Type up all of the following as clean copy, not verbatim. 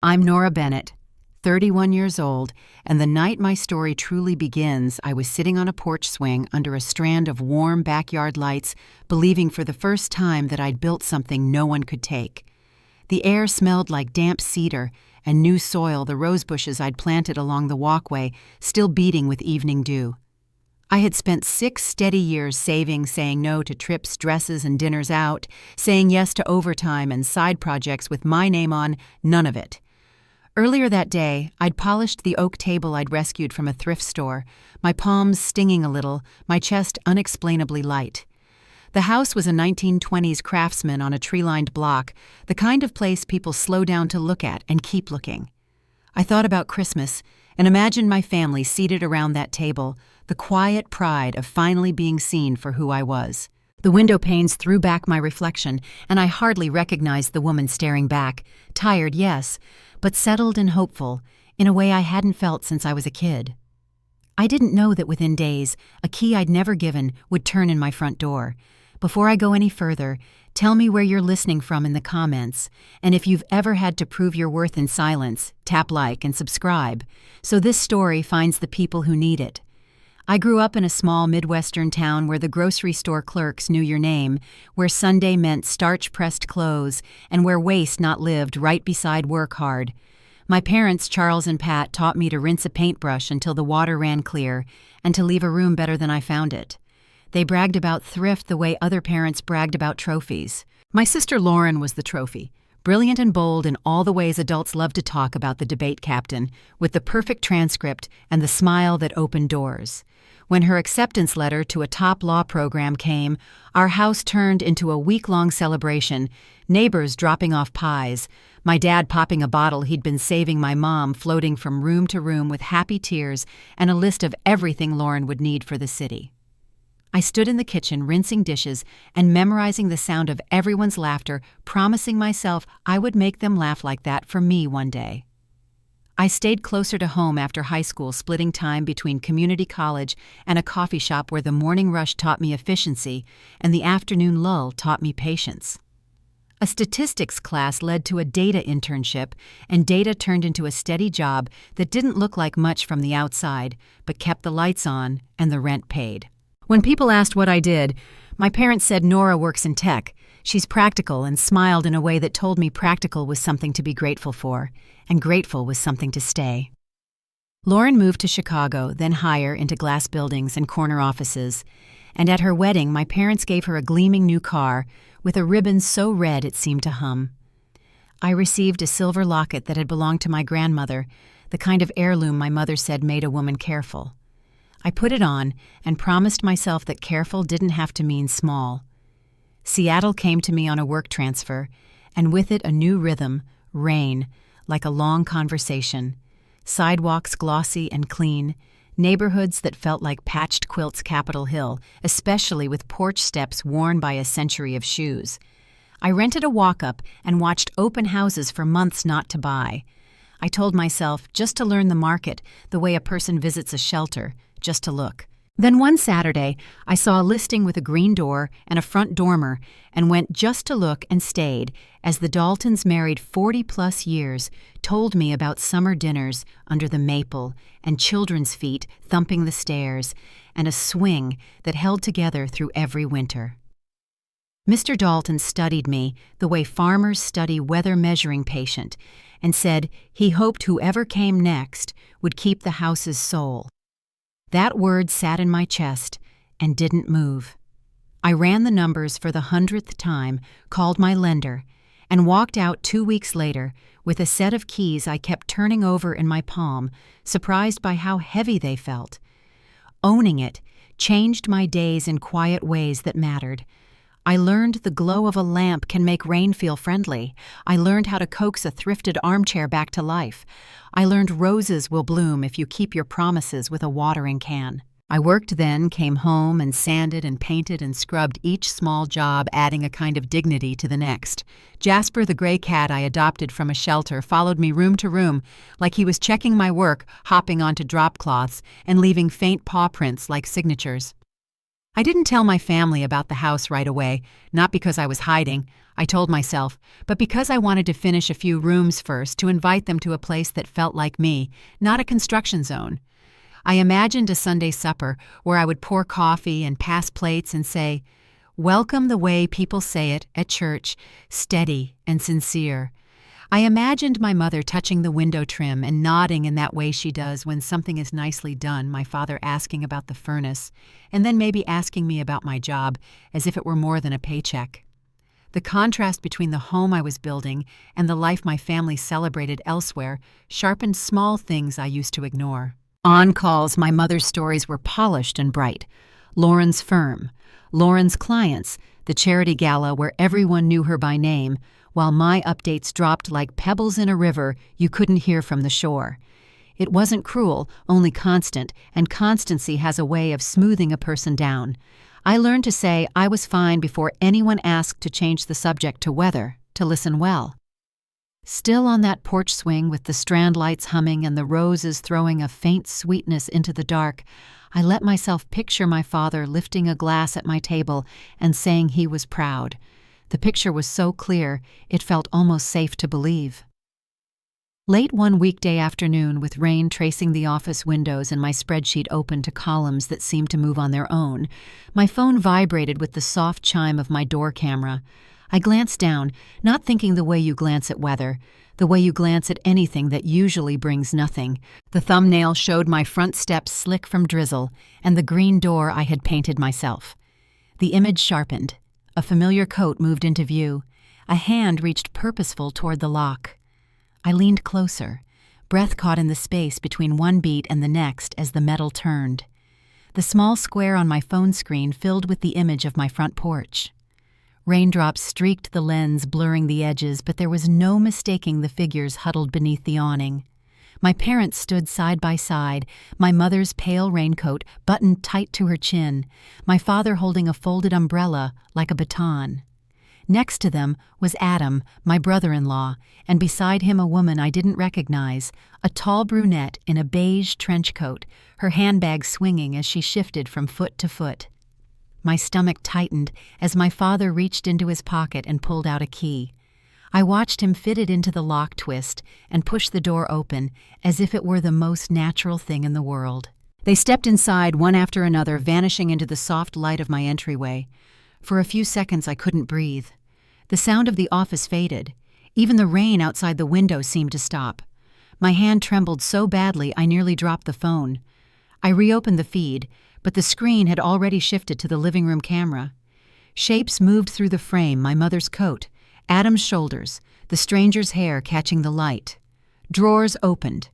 I'm Nora Bennett, 31 years old, and the night my story truly begins, I was sitting on a porch swing under a strand of warm backyard lights, believing for the first time that I'd built something no one could take. The air smelled like damp cedar and new soil, the rose bushes I'd planted along the walkway still beating with evening dew. I had spent 6 steady years saving, saying no to trips, dresses, and dinners out, saying yes to overtime and side projects with my name on none of it. Earlier that day, I'd polished the oak table I'd rescued from a thrift store, my palms stinging a little, my chest unexplainably light. The house was a 1920s craftsman on a tree-lined block, the kind of place people slow down to look at and keep looking. I thought about Christmas and imagined my family seated around that table, the quiet pride of finally being seen for who I was. The window panes threw back my reflection, and I hardly recognized the woman staring back, tired, yes, but settled and hopeful, in a way I hadn't felt since I was a kid. I didn't know that within days, a key I'd never given would turn in my front door. Before I go any further, tell me where you're listening from in the comments, and if you've ever had to prove your worth in silence, tap like and subscribe, so this story finds the people who need it. I grew up in a small Midwestern town where the grocery store clerks knew your name, where Sunday meant starch-pressed clothes, and where waste not lived right beside work hard. My parents, Charles and Pat, taught me to rinse a paintbrush until the water ran clear, and to leave a room better than I found it. They bragged about thrift the way other parents bragged about trophies. My sister Lauren was the trophy, brilliant and bold in all the ways adults love to talk about the debate captain, with the perfect transcript and the smile that opened doors. When her acceptance letter to a top law program came, our house turned into a week-long celebration, neighbors dropping off pies, my dad popping a bottle he'd been saving my mom floating from room to room with happy tears and a list of everything Lauren would need for the city. I stood in the kitchen rinsing dishes and memorizing the sound of everyone's laughter, promising myself I would make them laugh like that for me one day. I stayed closer to home after high school, splitting time between community college and a coffee shop where the morning rush taught me efficiency and the afternoon lull taught me patience. A statistics class led to a data internship, and data turned into a steady job that didn't look like much from the outside, but kept the lights on and the rent paid. When people asked what I did, my parents said Nora works in tech. She's practical, and smiled in a way that told me practical was something to be grateful for, and grateful was something to stay. Lauren moved to Chicago, then higher into glass buildings and corner offices, and at her wedding my parents gave her a gleaming new car with a ribbon so red it seemed to hum. I received a silver locket that had belonged to my grandmother, the kind of heirloom my mother said made a woman careful. I put it on and promised myself that careful didn't have to mean small. Seattle came to me on a work transfer, and with it a new rhythm, rain, like a long conversation, sidewalks glossy and clean, neighborhoods that felt like patched quilts Capitol Hill, especially with porch steps worn by a century of shoes. I rented a walk-up and watched open houses for months not to buy. I told myself just to learn the market, the way a person visits a shelter, just to look. Then one Saturday, I saw a listing with a green door and a front dormer and went just to look and stayed as the Daltons, married 40-plus years, told me about summer dinners under the maple and children's feet thumping the stairs and a swing that held together through every winter. Mr. Dalton studied me the way farmers study weather measuring patient and said he hoped whoever came next would keep the house's soul. That word sat in my chest and didn't move. I ran the numbers for the 100th time, called my lender, and walked out 2 weeks later with a set of keys I kept turning over in my palm, surprised by how heavy they felt. Owning it changed my days in quiet ways that mattered. I learned the glow of a lamp can make rain feel friendly. I learned how to coax a thrifted armchair back to life. I learned roses will bloom if you keep your promises with a watering can. I worked then, came home, and sanded and painted and scrubbed each small job, adding a kind of dignity to the next. Jasper, the gray cat I adopted from a shelter, followed me room to room, like he was checking my work, hopping onto drop cloths, and leaving faint paw prints like signatures. I didn't tell my family about the house right away, not because I was hiding, I told myself, but because I wanted to finish a few rooms first to invite them to a place that felt like me, not a construction zone. I imagined a Sunday supper where I would pour coffee and pass plates and say, "Welcome the way people say it at church, steady and sincere." I imagined my mother touching the window trim and nodding in that way she does when something is nicely done, my father asking about the furnace, and then maybe asking me about my job as if it were more than a paycheck. The contrast between the home I was building and the life my family celebrated elsewhere sharpened small things I used to ignore. On calls, my mother's stories were polished and bright. Lauren's firm, Lauren's clients, the charity gala where everyone knew her by name, while my updates dropped like pebbles in a river you couldn't hear from the shore. It wasn't cruel, only constant, and constancy has a way of smoothing a person down. I learned to say I was fine before anyone asked to change the subject to weather, to listen well. Still on that porch swing with the strand lights humming and the roses throwing a faint sweetness into the dark, I let myself picture my father lifting a glass at my table and saying he was proud. The picture was so clear, it felt almost safe to believe. Late one weekday afternoon, with rain tracing the office windows and my spreadsheet open to columns that seemed to move on their own, my phone vibrated with the soft chime of my door camera. I glanced down, not thinking the way you glance at weather, the way you glance at anything that usually brings nothing. The thumbnail showed my front steps slick from drizzle and the green door I had painted myself. The image sharpened. A familiar coat moved into view. A hand reached purposeful toward the lock. I leaned closer, breath caught in the space between one beat and the next as the metal turned. The small square on my phone screen filled with the image of my front porch. Raindrops streaked the lens, blurring the edges, but there was no mistaking the figures huddled beneath the awning. My parents stood side by side, my mother's pale raincoat buttoned tight to her chin, my father holding a folded umbrella like a baton. Next to them was Adam, my brother-in-law, and beside him a woman I didn't recognize, a tall brunette in a beige trench coat, her handbag swinging as she shifted from foot to foot. My stomach tightened as my father reached into his pocket and pulled out a key. I watched him fit it into the lock twist and push the door open as if it were the most natural thing in the world. They stepped inside one after another, vanishing into the soft light of my entryway. For a few seconds I couldn't breathe. The sound of the office faded. Even the rain outside the window seemed to stop. My hand trembled so badly I nearly dropped the phone. I reopened the feed, but the screen had already shifted to the living room camera. Shapes moved through the frame, my mother's coat, Adam's shoulders, the stranger's hair catching the light. Drawers opened.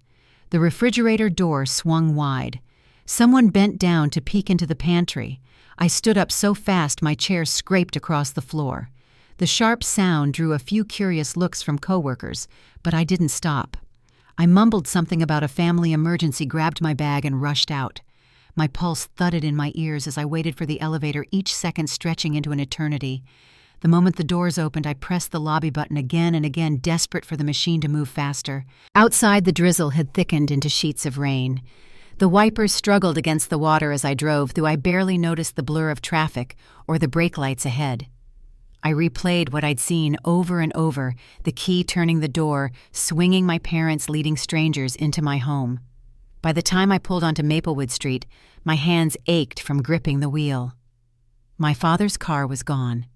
The refrigerator door swung wide. Someone bent down to peek into the pantry. I stood up so fast my chair scraped across the floor. The sharp sound drew a few curious looks from coworkers, but I didn't stop. I mumbled something about a family emergency, grabbed my bag, and rushed out. My pulse thudded in my ears as I waited for the elevator, each second stretching into an eternity. The moment the doors opened, I pressed the lobby button again and again, desperate for the machine to move faster. Outside, the drizzle had thickened into sheets of rain. The wipers struggled against the water as I drove, though I barely noticed the blur of traffic or the brake lights ahead. I replayed what I'd seen over and over, the key turning the door, swinging my parents leading strangers into my home. By the time I pulled onto Maplewood Street, my hands ached from gripping the wheel. My father's car was gone.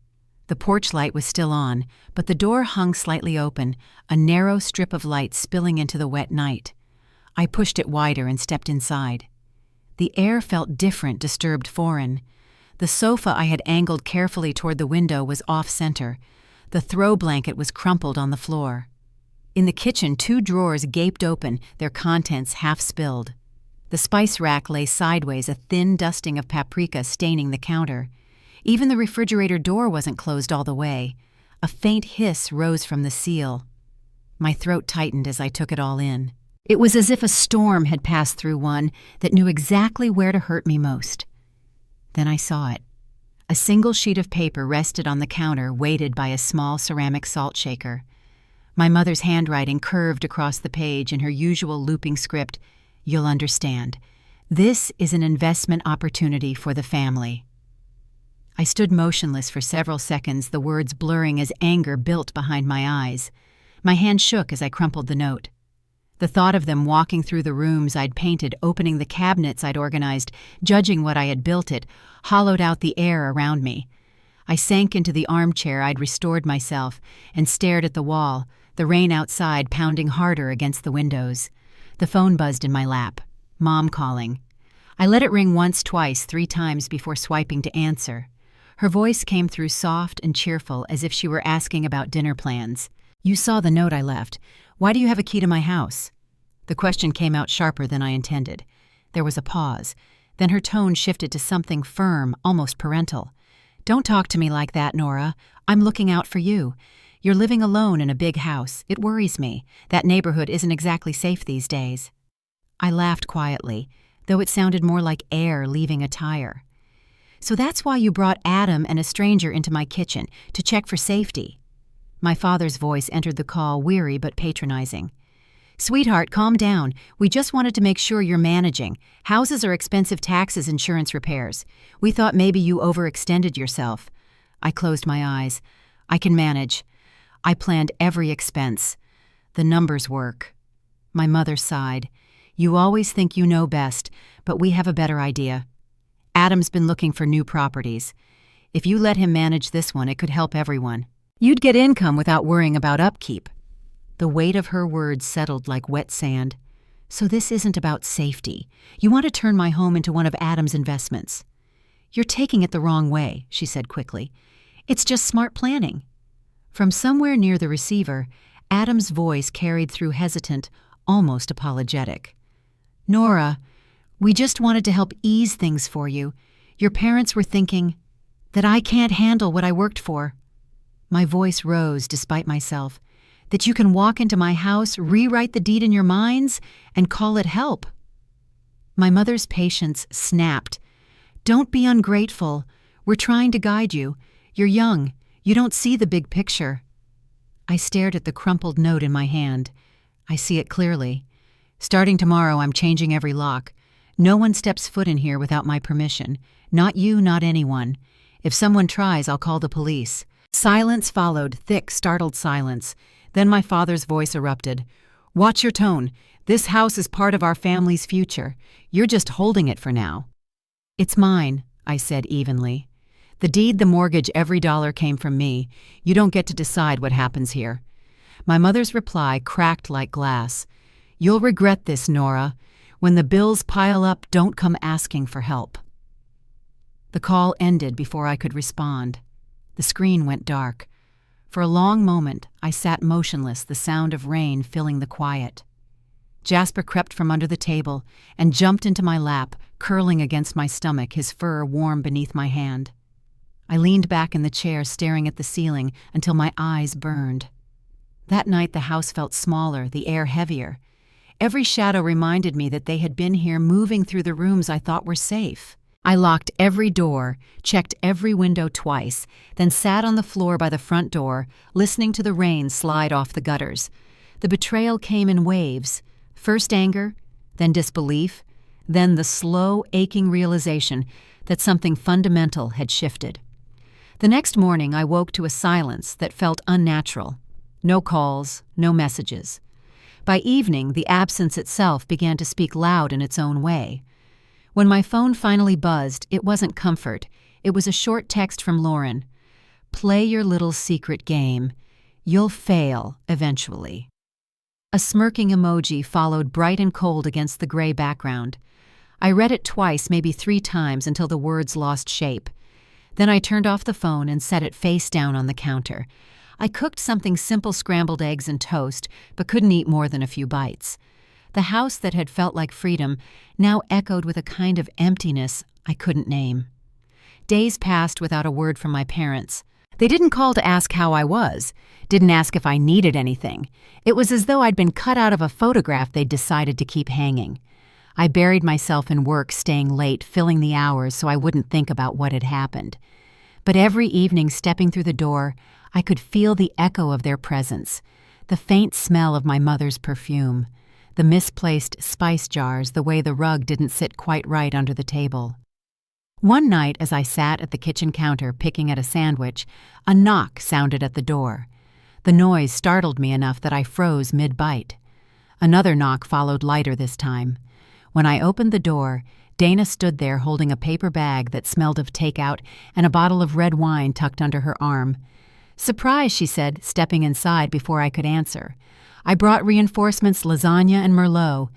The porch light was still on, but the door hung slightly open, a narrow strip of light spilling into the wet night. I pushed it wider and stepped inside. The air felt different, disturbed, foreign. The sofa I had angled carefully toward the window was off-center. The throw blanket was crumpled on the floor. In the kitchen, 2 drawers gaped open, their contents half spilled. The spice rack lay sideways, a thin dusting of paprika staining the counter. Even the refrigerator door wasn't closed all the way. A faint hiss rose from the seal. My throat tightened as I took it all in. It was as if a storm had passed through one that knew exactly where to hurt me most. Then I saw it. A single sheet of paper rested on the counter, weighted by a small ceramic salt shaker. My mother's handwriting curved across the page in her usual looping script. "You'll understand. This is an investment opportunity for the family." I stood motionless for several seconds, the words blurring as anger built behind my eyes. My hand shook as I crumpled the note. The thought of them walking through the rooms I'd painted, opening the cabinets I'd organized, judging what I had built it, hollowed out the air around me. I sank into the armchair I'd restored myself and stared at the wall, the rain outside pounding harder against the windows. The phone buzzed in my lap. Mom calling. I let it ring once, twice, 3 times before swiping to answer. Her voice came through soft and cheerful, as if she were asking about dinner plans. "You saw the note I left. Why do you have a key to my house?" The question came out sharper than I intended. There was a pause. Then her tone shifted to something firm, almost parental. "Don't talk to me like that, Nora. I'm looking out for you. You're living alone in a big house. It worries me. That neighborhood isn't exactly safe these days." I laughed quietly, though it sounded more like air leaving a tire. "So that's why you brought Adam and a stranger into my kitchen, to check for safety." My father's voice entered the call, weary but patronizing. "Sweetheart, calm down. We just wanted to make sure you're managing. Houses are expensive, taxes, insurance, repairs. We thought maybe you overextended yourself." I closed my eyes. "I can manage. I planned every expense. The numbers work." My mother sighed. "You always think you know best, but we have a better idea. Adam's been looking for new properties. If you let him manage this one, it could help everyone. You'd get income without worrying about upkeep." The weight of her words settled like wet sand. "So this isn't about safety. You want to turn my home into one of Adam's investments." "You're taking it the wrong way," she said quickly. "It's just smart planning." From somewhere near the receiver, Adam's voice carried through, hesitant, almost apologetic. "Nora, we just wanted to help ease things for you. Your parents were thinking that I can't handle what I worked for." My voice rose despite myself. "That you can walk into my house, rewrite the deed in your minds, and call it help." My mother's patience snapped. "Don't be ungrateful. We're trying to guide you. You're young. You don't see the big picture." I stared at the crumpled note in my hand. "I see it clearly. Starting tomorrow, I'm changing every lock. No one steps foot in here without my permission. Not you, not anyone. If someone tries, I'll call the police." Silence followed, thick, startled silence. Then my father's voice erupted. "Watch your tone. This house is part of our family's future. You're just holding it for now." "It's mine," I said evenly. "The deed, the mortgage, every dollar came from me. You don't get to decide what happens here." My mother's reply cracked like glass. "You'll regret this, Nora. When the bills pile up, don't come asking for help." The call ended before I could respond. The screen went dark. For a long moment, I sat motionless, the sound of rain filling the quiet. Jasper crept from under the table and jumped into my lap, curling against my stomach, his fur warm beneath my hand. I leaned back in the chair, staring at the ceiling until my eyes burned. That night the house felt smaller, the air heavier. Every shadow reminded me that they had been here, moving through the rooms I thought were safe. I locked every door, checked every window twice, then sat on the floor by the front door, listening to the rain slide off the gutters. The betrayal came in waves. First anger, then disbelief, then the slow, aching realization that something fundamental had shifted. The next morning I woke to a silence that felt unnatural. No calls, no messages. By evening, the absence itself began to speak loud in its own way. When my phone finally buzzed, it wasn't comfort. It was a short text from Lauren. "Play your little secret game. You'll fail eventually." A smirking emoji followed, bright and cold against the gray background. I read it twice, maybe 3 times, until the words lost shape. Then I turned off the phone and set it face down on the counter. I cooked something simple, scrambled eggs and toast, but couldn't eat more than a few bites. The house that had felt like freedom now echoed with a kind of emptiness I couldn't name. Days passed without a word from my parents. They didn't call to ask how I was, didn't ask if I needed anything. It was as though I'd been cut out of a photograph they'd decided to keep hanging. I buried myself in work, staying late, filling the hours so I wouldn't think about what had happened. But every evening, stepping through the door, I could feel the echo of their presence, the faint smell of my mother's perfume, the misplaced spice jars, the way the rug didn't sit quite right under the table. One night, as I sat at the kitchen counter picking at a sandwich, a knock sounded at the door. The noise startled me enough that I froze mid-bite. Another knock followed lighter this time. When I opened the door, Dana stood there holding a paper bag that smelled of takeout and a bottle of red wine tucked under her arm. "Surprise," she said, stepping inside before I could answer. "I brought reinforcements, lasagna and Merlot."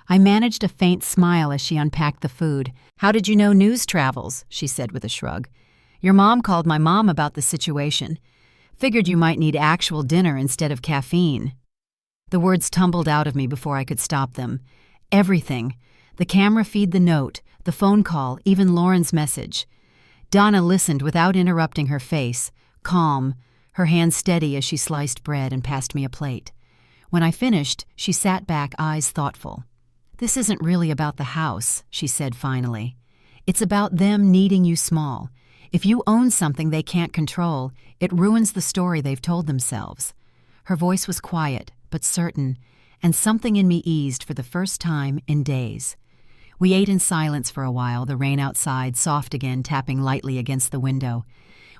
I managed a faint smile as she unpacked the food. "How did you know news travels?" she said with a shrug. "Your mom called my mom about the situation. Figured you might need actual dinner instead of caffeine." The words tumbled out of me before I could stop them. Everything. The camera feed, the note, the phone call, even Lauren's message. Donna listened without interrupting, her face calm, her hand steady as she sliced bread and passed me a plate. When I finished, she sat back, eyes thoughtful. "This isn't really about the house," she said finally. "It's about them needing you small. If you own something they can't control, it ruins the story they've told themselves." Her voice was quiet, but certain, and something in me eased for the first time in days. We ate in silence for a while, the rain outside soft again, tapping lightly against the window.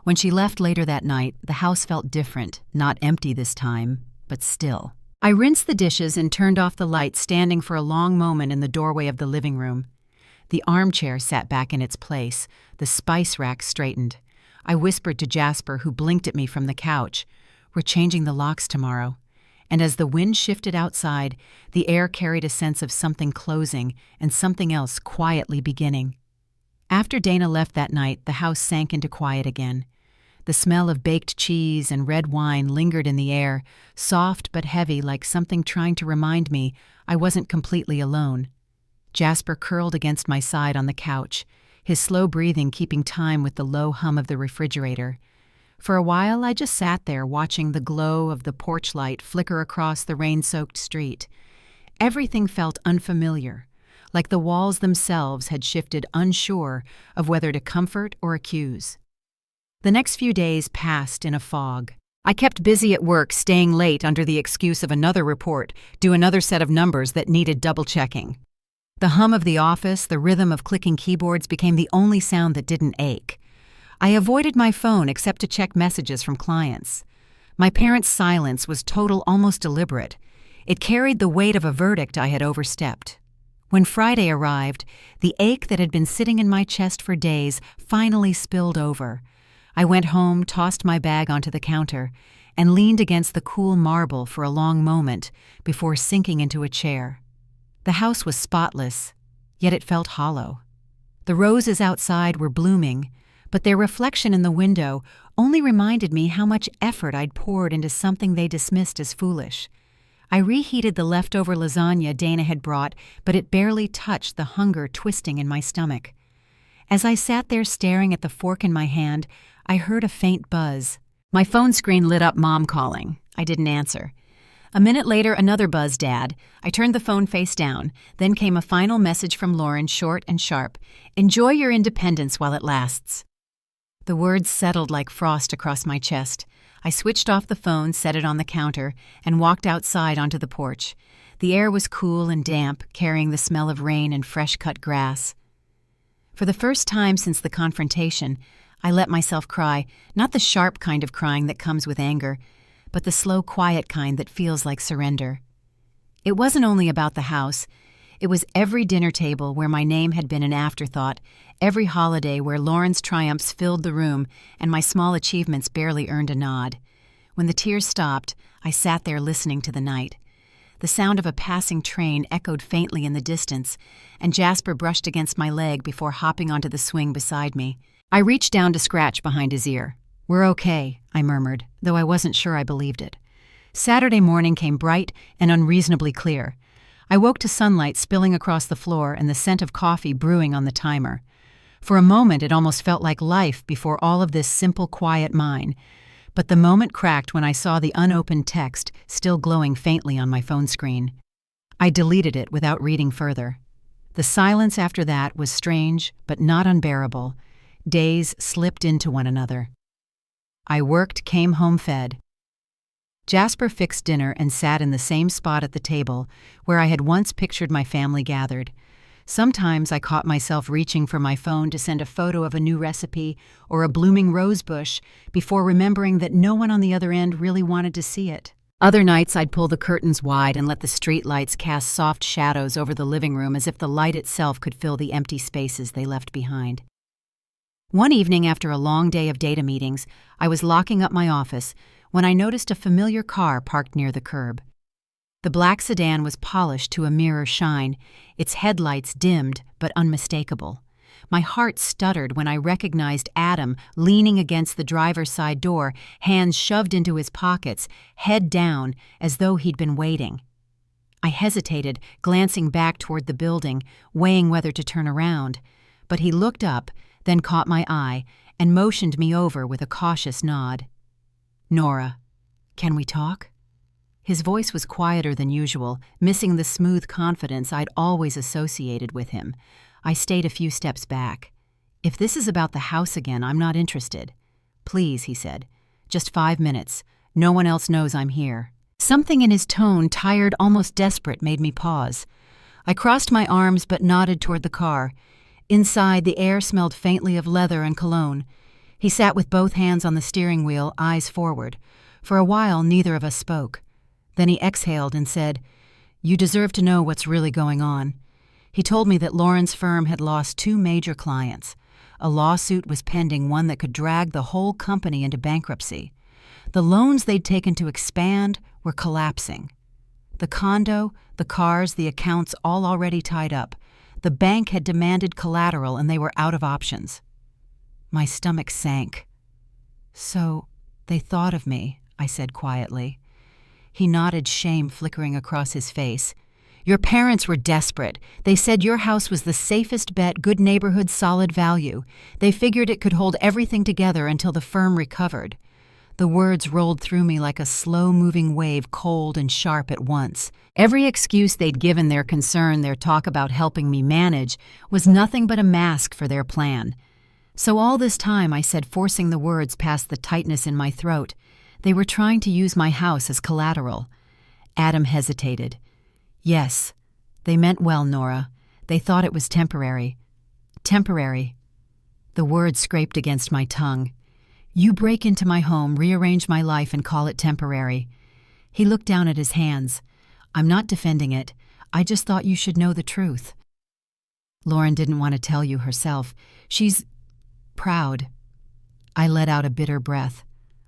When she left later that night, the house felt different, not empty this time, but still. I rinsed the dishes and turned off the light, standing for a long moment in the doorway of the living room. The armchair sat back in its place, the spice rack straightened. I whispered to Jasper, who blinked at me from the couch, "We're changing the locks tomorrow." And as the wind shifted outside, the air carried a sense of something closing and something else quietly beginning. After Dana left that night, the house sank into quiet again. The smell of baked cheese and red wine lingered in the air, soft but heavy, like something trying to remind me I wasn't completely alone. Jasper curled against my side on the couch, his slow breathing keeping time with the low hum of the refrigerator. For a while, I just sat there watching the glow of the porch light flicker across the rain-soaked street. Everything felt unfamiliar, like the walls themselves had shifted, unsure of whether to comfort or accuse. The next few days passed in a fog. I kept busy at work, staying late under the excuse of another report, do another set of numbers that needed double-checking. The hum of the office, the rhythm of clicking keyboards became the only sound that didn't ache. I avoided my phone except to check messages from clients. My parents' silence was total, almost deliberate. It carried the weight of a verdict I had overstepped. When Friday arrived, the ache that had been sitting in my chest for days finally spilled over. I went home, tossed my bag onto the counter, and leaned against the cool marble for a long moment before sinking into a chair. The house was spotless, yet it felt hollow. The roses outside were blooming, but their reflection in the window only reminded me how much effort I'd poured into something they dismissed as foolish. I reheated the leftover lasagna Dana had brought, but it barely touched the hunger twisting in my stomach. As I sat there staring at the fork in my hand, I heard a faint buzz. My phone screen lit up, Mom calling. I didn't answer. A minute later, another buzz, Dad. I turned the phone face down. Then came a final message from Lauren, short and sharp. "Enjoy your independence while it lasts." The words settled like frost across my chest. I switched off the phone, set it on the counter, and walked outside onto the porch. The air was cool and damp, carrying the smell of rain and fresh-cut grass. For the first time since the confrontation, I let myself cry, not the sharp kind of crying that comes with anger, but the slow, quiet kind that feels like surrender. It wasn't only about the house. It was every dinner table where my name had been an afterthought, every holiday where Lauren's triumphs filled the room and my small achievements barely earned a nod. When the tears stopped, I sat there listening to the night. The sound of a passing train echoed faintly in the distance, and Jasper brushed against my leg before hopping onto the swing beside me. I reached down to scratch behind his ear. "We're okay," I murmured, though I wasn't sure I believed it. Saturday morning came bright and unreasonably clear. I woke to sunlight spilling across the floor and the scent of coffee brewing on the timer. For a moment it almost felt like life before all of this simple, quiet mine. But the moment cracked when I saw the unopened text still glowing faintly on my phone screen. I deleted it without reading further. The silence after that was strange, but not unbearable. Days slipped into one another. I worked, came home fed. Jasper fixed dinner and sat in the same spot at the table where I had once pictured my family gathered. Sometimes I caught myself reaching for my phone to send a photo of a new recipe or a blooming rose bush before remembering that no one on the other end really wanted to see it. Other nights I'd pull the curtains wide and let the street lights cast soft shadows over the living room as if the light itself could fill the empty spaces they left behind. One evening after a long day of data meetings, I was locking up my office when I noticed a familiar car parked near the curb. The black sedan was polished to a mirror shine, its headlights dimmed but unmistakable. My heart stuttered when I recognized Adam leaning against the driver's side door, hands shoved into his pockets, head down, as though he'd been waiting. I hesitated, glancing back toward the building, weighing whether to turn around. But he looked up, then caught my eye, and motioned me over with a cautious nod. "Nora, can we talk?" His voice was quieter than usual, missing the smooth confidence I'd always associated with him. I stayed a few steps back. "If this is about the house again, I'm not interested." "Please," he said. "Just 5 minutes. No one else knows I'm here." Something in his tone, tired, almost desperate, made me pause. I crossed my arms but nodded toward the car. Inside, the air smelled faintly of leather and cologne. He sat with both hands on the steering wheel, eyes forward. For a while, neither of us spoke. Then he exhaled and said, "You deserve to know what's really going on." He told me that Lauren's firm had lost 2 major clients. A lawsuit was pending, one that could drag the whole company into bankruptcy. The loans they'd taken to expand were collapsing. The condo, the cars, the accounts all already tied up. The bank had demanded collateral and they were out of options. My stomach sank. "So, they thought of me," I said quietly. He nodded, shame flickering across his face. "Your parents were desperate. They said your house was the safest bet, good neighborhood, solid value. They figured it could hold everything together until the firm recovered." The words rolled through me like a slow-moving wave, cold and sharp at once. Every excuse they'd given, their concern, their talk about helping me manage, was nothing but a mask for their plan. "So all this time," I said, forcing the words past the tightness in my throat, "they were trying to use my house as collateral." Adam hesitated. "Yes, they meant well, Nora. They thought it was temporary." "Temporary." The words scraped against my tongue. "You break into my home, rearrange my life, and call it temporary." He looked down at his hands. "I'm not defending it. I just thought you should know the truth. Lauren didn't want to tell you herself. She's proud." I let out a bitter breath.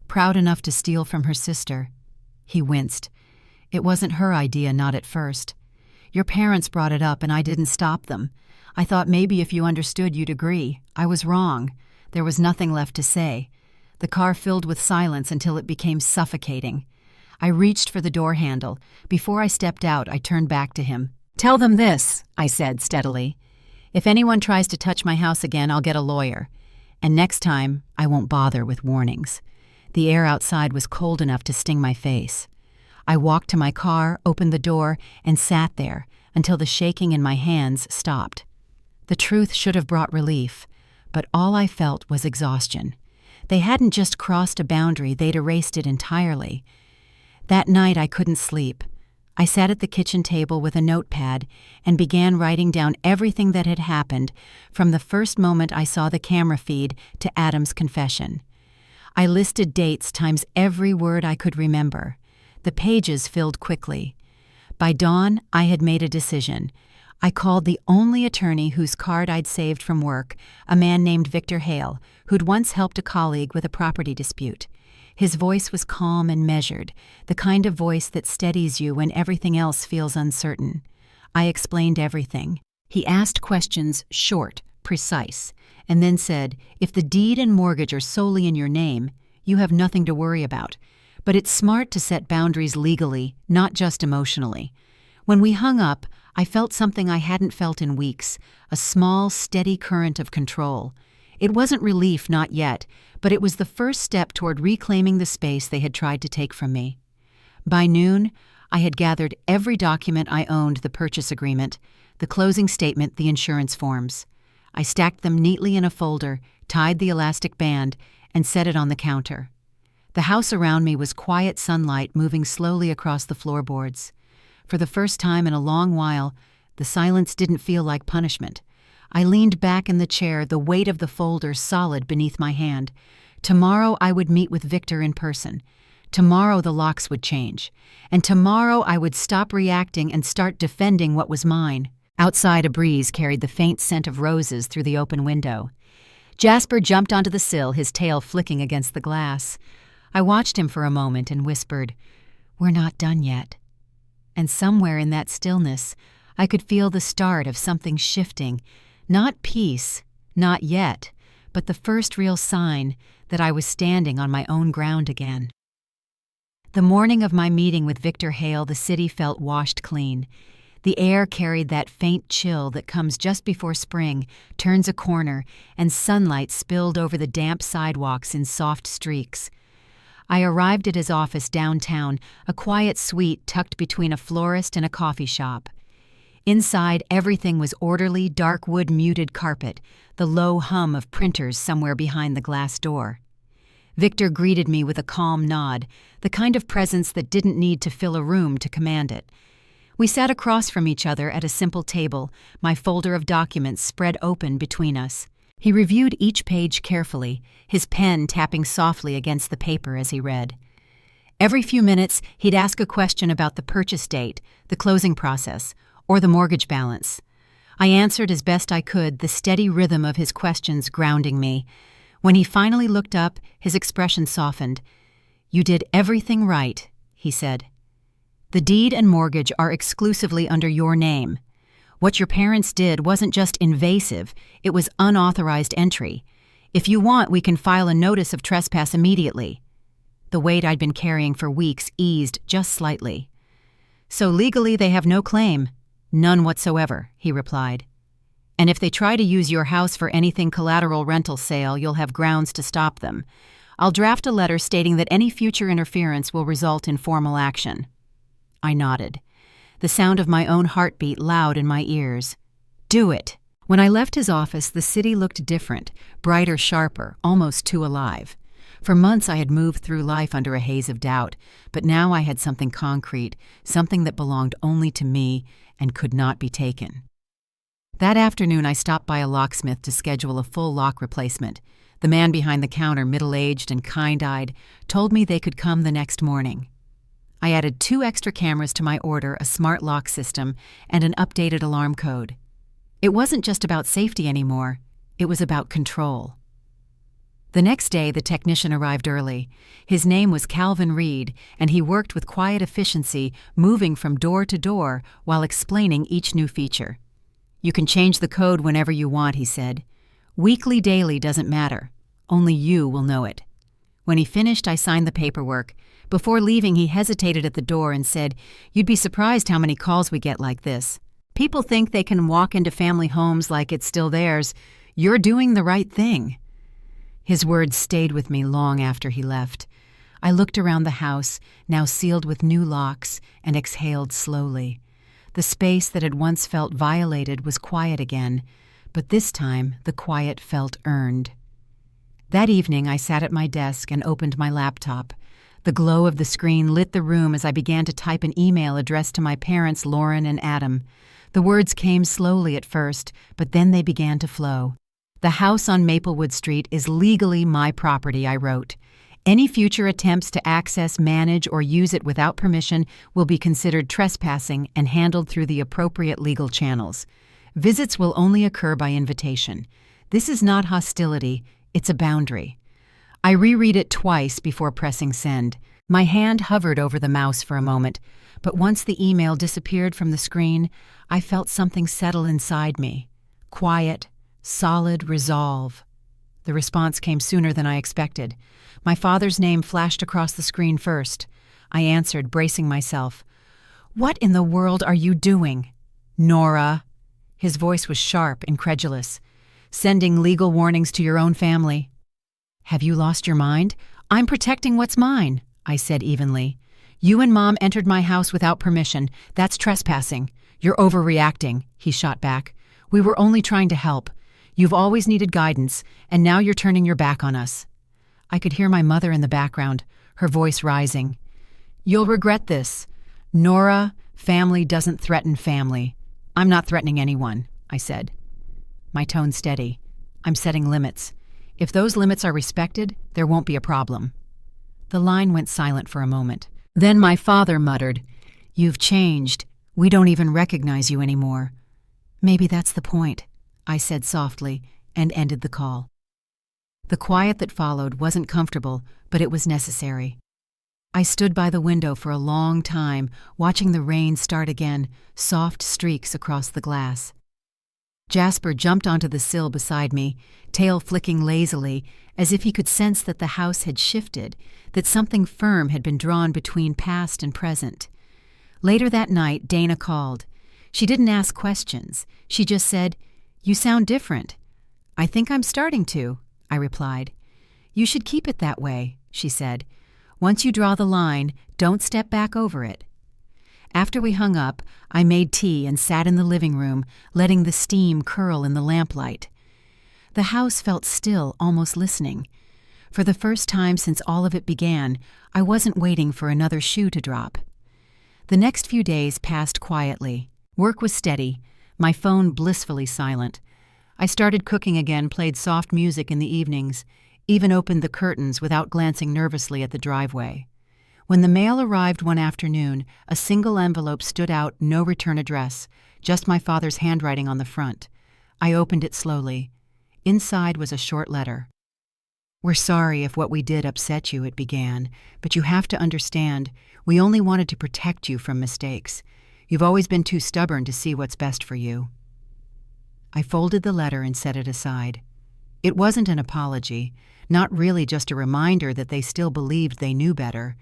"Proud enough to steal from her sister." He winced. "It wasn't her idea, not at first. Your parents brought it up and I didn't stop them. I thought maybe if you understood you'd agree. I was wrong. There was nothing left to say." The car filled with silence until it became suffocating. I reached for the door handle. Before I stepped out, I turned back to him. "Tell them this," I said steadily. "If anyone tries to touch my house again, I'll get a lawyer. And next time, I won't bother with warnings." The air outside was cold enough to sting my face. I walked to my car, opened the door, and sat there until the shaking in my hands stopped. The truth should have brought relief, but all I felt was exhaustion. They hadn't just crossed a boundary, they'd erased it entirely. That night I couldn't sleep. I sat at the kitchen table with a notepad and began writing down everything that had happened from the first moment I saw the camera feed to Adam's confession. I listed dates times every word I could remember. The pages filled quickly. By dawn, I had made a decision. I called the only attorney whose card I'd saved from work, a man named Victor Hale, who'd once helped a colleague with a property dispute. His voice was calm and measured, the kind of voice that steadies you when everything else feels uncertain. I explained everything. He asked questions short, precise, and then said, "If the deed and mortgage are solely in your name, you have nothing to worry about. But it's smart to set boundaries legally, not just emotionally." When we hung up, I felt something I hadn't felt in weeks, a small, steady current of control. It wasn't relief, not yet, but it was the first step toward reclaiming the space they had tried to take from me. By noon, I had gathered every document I owned: the purchase agreement, the closing statement, the insurance forms. I stacked them neatly in a folder, tied the elastic band, and set it on the counter. The house around me was quiet sunlight moving slowly across the floorboards. For the first time in a long while, The silence didn't feel like punishment. I leaned back in the chair, the weight of the folder solid beneath my hand. Tomorrow I would meet with Victor in person. Tomorrow the locks would change. And tomorrow I would stop reacting and start defending what was mine. Outside, a breeze carried the faint scent of roses through the open window. Jasper jumped onto the sill, his tail flicking against the glass. I watched him for a moment and whispered, "We're not done yet." And somewhere in that stillness, I could feel the start of something shifting. Not peace, not yet, but the first real sign that I was standing on my own ground again. The morning of my meeting with Victor Hale, the city felt washed clean. The air carried that faint chill that comes just before spring, turns a corner, and sunlight spilled over the damp sidewalks in soft streaks. I arrived at his office downtown, a quiet suite tucked between a florist and a coffee shop. Inside, everything was orderly, dark wood muted carpet, the low hum of printers somewhere behind the glass door. Victor greeted me with a calm nod, the kind of presence that didn't need to fill a room to command it. We sat across from each other at a simple table, my folder of documents spread open between us. He reviewed each page carefully, his pen tapping softly against the paper as he read. Every few minutes, he'd ask a question about the purchase date, the closing process, or the mortgage balance. I answered as best I could, the steady rhythm of his questions grounding me. When he finally looked up, his expression softened. "You did everything right," he said. "The deed and mortgage are exclusively under your name. What your parents did wasn't just invasive, it was unauthorized entry. If you want, we can file a notice of trespass immediately." The weight I'd been carrying for weeks eased just slightly. "So legally they have no claim?" "None whatsoever," he replied. "And if they try to use your house for anything collateral rental sale, you'll have grounds to stop them. I'll draft a letter stating that any future interference will result in formal action." I nodded, the sound of my own heartbeat loud in my ears. "Do it." When I left his office, the city looked different, brighter, sharper, almost too alive. For months I had moved through life under a haze of doubt, but now I had something concrete, something that belonged only to me and could not be taken. That afternoon I stopped by a locksmith to schedule a full lock replacement. The man behind the counter, middle-aged and kind-eyed, told me they could come the next morning. I added 2 extra cameras to my order, a smart lock system, and an updated alarm code. It wasn't just about safety anymore, it was about control. The next day, the technician arrived early. His name was Calvin Reed, and he worked with quiet efficiency, moving from door to door while explaining each new feature. "You can change the code whenever you want," he said. "Weekly, daily doesn't matter. Only you will know it." When he finished, I signed the paperwork. Before leaving, he hesitated at the door and said, "You'd be surprised how many calls we get like this. People think they can walk into family homes like it's still theirs. You're doing the right thing." His words stayed with me long after he left. I looked around the house, now sealed with new locks, and exhaled slowly. The space that had once felt violated was quiet again, but this time the quiet felt earned. That evening I sat at my desk and opened my laptop. The glow of the screen lit the room as I began to type an email addressed to my parents, Lauren and Adam. The words came slowly at first, but then they began to flow. "The house on Maplewood Street is legally my property," I wrote. "Any future attempts to access, manage, or use it without permission will be considered trespassing and handled through the appropriate legal channels. Visits will only occur by invitation. This is not hostility, it's a boundary." I reread it twice before pressing send. My hand hovered over the mouse for a moment, but once the email disappeared from the screen, I felt something settle inside me. Quiet, solid resolve. The response came sooner than I expected. My father's name flashed across the screen first. I answered, bracing myself. "What in the world are you doing?" "Nora." His voice was sharp, incredulous. "Sending legal warnings to your own family." "Have you lost your mind? I'm protecting what's mine," I said evenly. "You and Mom entered my house without permission. That's trespassing. You're overreacting," he shot back. "We were only trying to help. You've always needed guidance, and now you're turning your back on us." I could hear my mother in the background, her voice rising. "You'll regret this. Nora, family doesn't threaten family. "I'm not threatening anyone," I said, my tone steady. "I'm setting limits. If those limits are respected, there won't be a problem." The line went silent for a moment. Then my father muttered, "You've changed. We don't even recognize you anymore." "Maybe that's the point," I said softly, and ended the call. The quiet that followed wasn't comfortable, but it was necessary. I stood by the window for a long time, watching the rain start again, soft streaks across the glass. Jasper jumped onto the sill beside me, tail flicking lazily, as if he could sense that the house had shifted, that something firm had been drawn between past and present. Later that night, Dana called. She didn't ask questions. She just said, "You sound different." "I think I'm starting to," I replied. "You should keep it that way," she said. "Once you draw the line, don't step back over it." After we hung up, I made tea and sat in the living room, letting the steam curl in the lamplight. The house felt still, almost listening. For the first time since all of it began, I wasn't waiting for another shoe to drop. The next few days passed quietly. Work was steady, my phone blissfully silent. I started cooking again, played soft music in the evenings, even opened the curtains without glancing nervously at the driveway. When the mail arrived one afternoon, a single envelope stood out, no return address, just my father's handwriting on the front. I opened it slowly. Inside was a short letter. "We're sorry if what we did upset you," it began, "but you have to understand, we only wanted to protect you from mistakes. You've always been too stubborn to see what's best for you." I folded the letter and set it aside. It wasn't an apology, not really just a reminder that they still believed they knew better.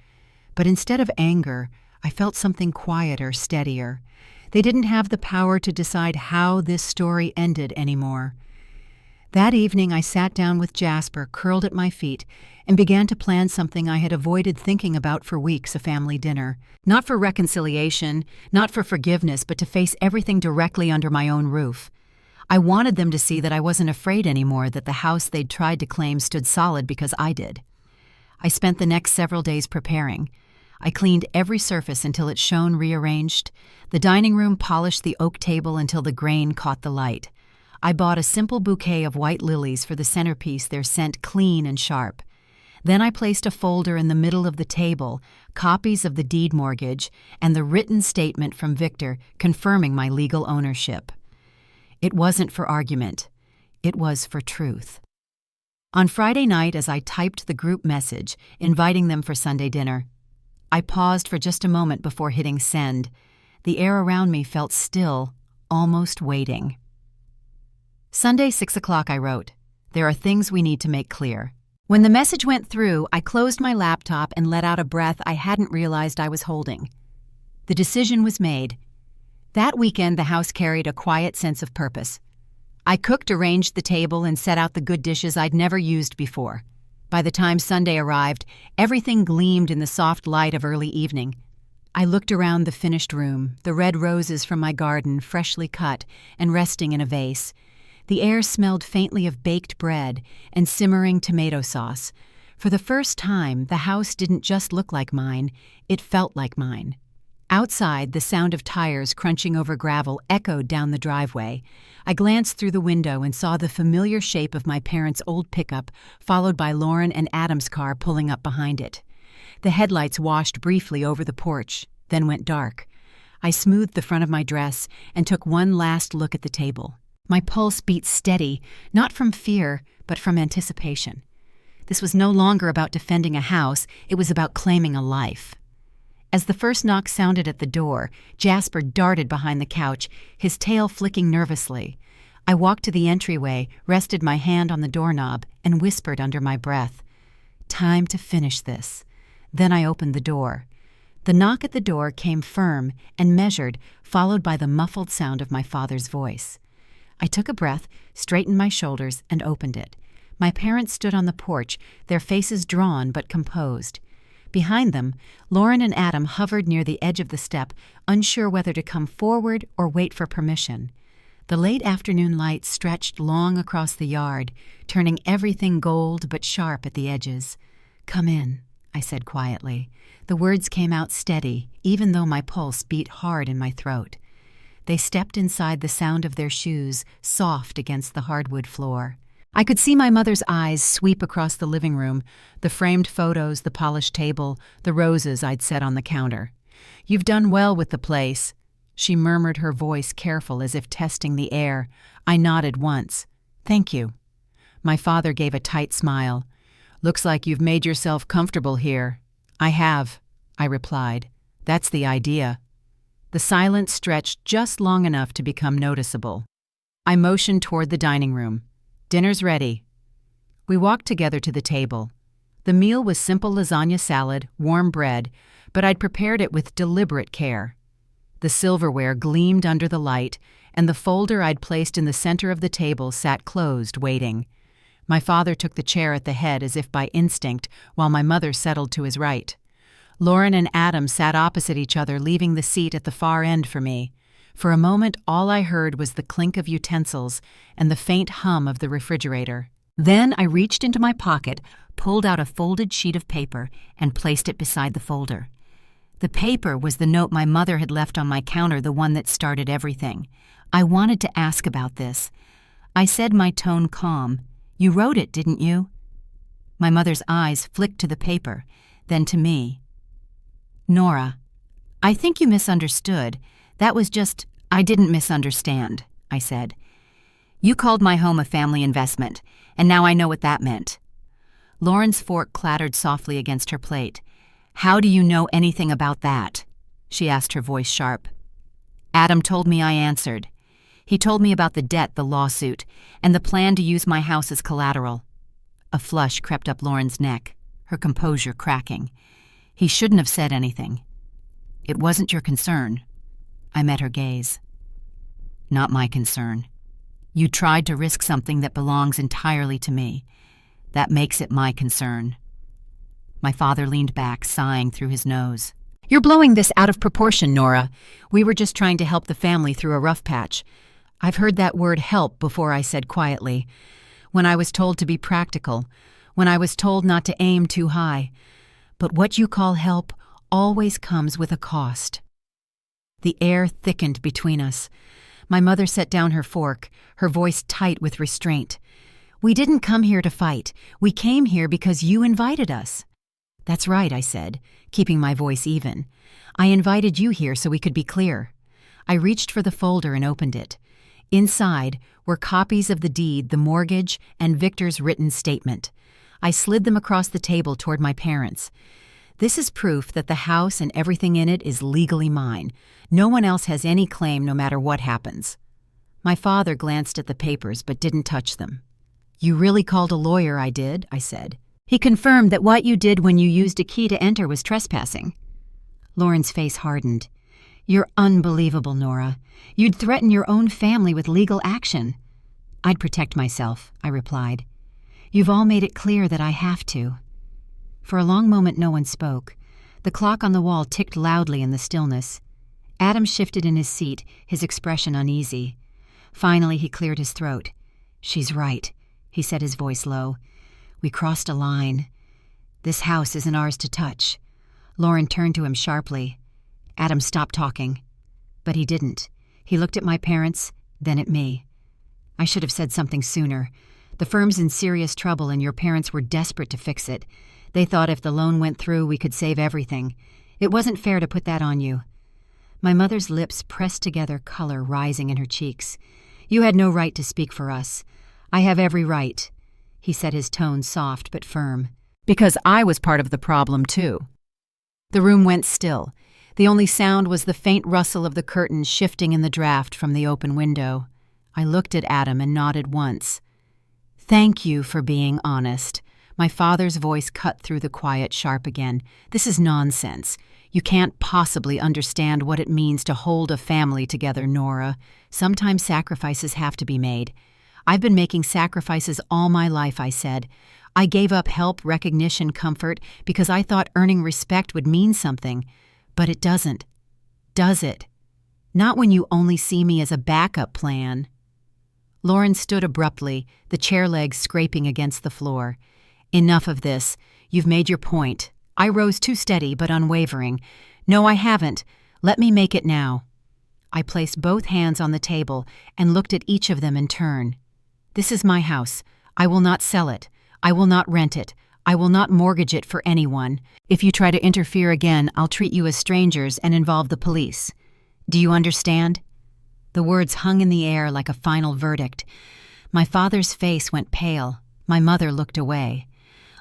But instead of anger, I felt something quieter, steadier. They didn't have the power to decide how this story ended anymore. That evening I sat down with Jasper, curled at my feet, and began to plan something I had avoided thinking about for weeks, a family dinner. Not for reconciliation, not for forgiveness, but to face everything directly under my own roof. I wanted them to see that I wasn't afraid anymore, that the house they'd tried to claim stood solid because I did. I spent the next several days preparing. I cleaned every surface until it shone rearranged. The dining room polished the oak table until the grain caught the light. I bought a simple bouquet of white lilies for the centerpiece, their scent clean and sharp. Then I placed a folder in the middle of the table, copies of the deed mortgage, and the written statement from Victor confirming my legal ownership. It wasn't for argument. It was for truth. On Friday night, as I typed the group message, inviting them for Sunday dinner, I paused for just a moment before hitting send. The air around me felt still, almost waiting. Sunday, 6 o'clock, I wrote, "There are things we need to make clear." When the message went through, I closed my laptop and let out a breath I hadn't realized I was holding. The decision was made. That weekend, the house carried a quiet sense of purpose. I cooked, arranged the table, and set out the good dishes I'd never used before. By the time Sunday arrived, everything gleamed in the soft light of early evening. I looked around the finished room, the red roses from my garden freshly cut and resting in a vase. The air smelled faintly of baked bread and simmering tomato sauce. For the first time, the house didn't just look like mine, it felt like mine. Outside, the sound of tires crunching over gravel echoed down the driveway. I glanced through the window and saw the familiar shape of my parents' old pickup, followed by Lauren and Adam's car pulling up behind it. The headlights washed briefly over the porch, then went dark. I smoothed the front of my dress and took one last look at the table. My pulse beat steady, not from fear, but from anticipation. This was no longer about defending a house, it was about claiming a life. As the first knock sounded at the door, Jasper darted behind the couch, his tail flicking nervously. I walked to the entryway, rested my hand on the doorknob, and whispered under my breath, "Time to finish this." Then I opened the door. The knock at the door came firm and measured, followed by the muffled sound of my father's voice. I took a breath, straightened my shoulders, and opened it. My parents stood on the porch, their faces drawn but composed. Behind them, Lauren and Adam hovered near the edge of the step, unsure whether to come forward or wait for permission. The late afternoon light stretched long across the yard, turning everything gold but sharp at the edges. "Come in," I said quietly. The words came out steady, even though my pulse beat hard in my throat. They stepped inside, the sound of their shoes soft against the hardwood floor. I could see my mother's eyes sweep across the living room, the framed photos, the polished table, the roses I'd set on the counter. "You've done well with the place," she murmured, her voice careful as if testing the air. I nodded once. "Thank you." My father gave a tight smile. "Looks like you've made yourself comfortable here." "I have," I replied. "That's the idea." The silence stretched just long enough to become noticeable. I motioned toward the dining room. "Dinner's ready." We walked together to the table. The meal was simple lasagna salad, warm bread, but I'd prepared it with deliberate care. The silverware gleamed under the light, and the folder I'd placed in the center of the table sat closed, waiting. My father took the chair at the head as if by instinct, while my mother settled to his right. Lauren and Adam sat opposite each other, leaving the seat at the far end for me. For a moment, all I heard was the clink of utensils and the faint hum of the refrigerator. Then I reached into my pocket, pulled out a folded sheet of paper, and placed it beside the folder. The paper was the note my mother had left on my counter, the one that started everything. I wanted to ask about this. I said, my tone calm. "You wrote it, didn't you?" My mother's eyes flicked to the paper, then to me. "Nora, I think you misunderstood. That was just, I didn't misunderstand," I said. "You called my home a family investment, and now I know what that meant." Lauren's fork clattered softly against her plate. "How do you know anything about that?" she asked, her voice sharp. "Adam told me," I answered. "He told me about the debt, the lawsuit, and the plan to use my house as collateral." A flush crept up Lauren's neck, her composure cracking. "He shouldn't have said anything." "It wasn't your concern." I met her gaze. "Not my concern. You tried to risk something that belongs entirely to me. That makes it my concern." My father leaned back, sighing through his nose. "You're blowing this out of proportion, Nora. We were just trying to help the family through a rough patch." I've heard that word help before, I said quietly. When I was told to be practical, when I was told not to aim too high. But what you call help always comes with a cost. The air thickened between us. My mother set down her fork, her voice tight with restraint. "We didn't come here to fight. We came here because you invited us." "That's right," I said, keeping my voice even. "I invited you here so we could be clear." I reached for the folder and opened it. Inside were copies of the deed, the mortgage, and Victor's written statement. I slid them across the table toward my parents. "This is proof that the house and everything in it is legally mine. No one else has any claim, no matter what happens." My father glanced at the papers but didn't touch them. "You really called a lawyer?" I did, I said. "He confirmed that what you did when you used a key to enter was trespassing." Lauren's face hardened. "You're unbelievable, Nora. You'd threaten your own family with legal action." "I'd protect myself," I replied. "You've all made it clear that I have to." For a long moment no one spoke. The clock on the wall ticked loudly in the stillness. Adam shifted in his seat, his expression uneasy. Finally he cleared his throat. "She's right," he said, his voice low. "We crossed a line. This house isn't ours to touch." Lauren turned to him sharply. Adam stopped talking. But he didn't. He looked at my parents, then at me. "I should have said something sooner. The firm's in serious trouble and your parents were desperate to fix it. They thought if the loan went through, we could save everything. It wasn't fair to put that on you." My mother's lips pressed together, color rising in her cheeks. "You had no right to speak for us." "I have every right," he said, his tone soft but firm. "Because I was part of the problem, too." The room went still. The only sound was the faint rustle of the curtains shifting in the draft from the open window. I looked at Adam and nodded once. "Thank you for being honest." My father's voice cut through the quiet sharp again. "This is nonsense. You can't possibly understand what it means to hold a family together, Nora. Sometimes sacrifices have to be made. I've been making sacrifices all my life," I said. "I gave up help, recognition, comfort, because I thought earning respect would mean something. But it doesn't. Does it? Not when you only see me as a backup plan." Lauren stood abruptly, the chair legs scraping against the floor. "Enough of this. You've made your point." I rose too steady but unwavering. "No, I haven't. Let me make it now." I placed both hands on the table and looked at each of them in turn. "This is my house. I will not sell it. I will not rent it. I will not mortgage it for anyone. If you try to interfere again, I'll treat you as strangers and involve the police. Do you understand?" The words hung in the air like a final verdict. My father's face went pale. My mother looked away.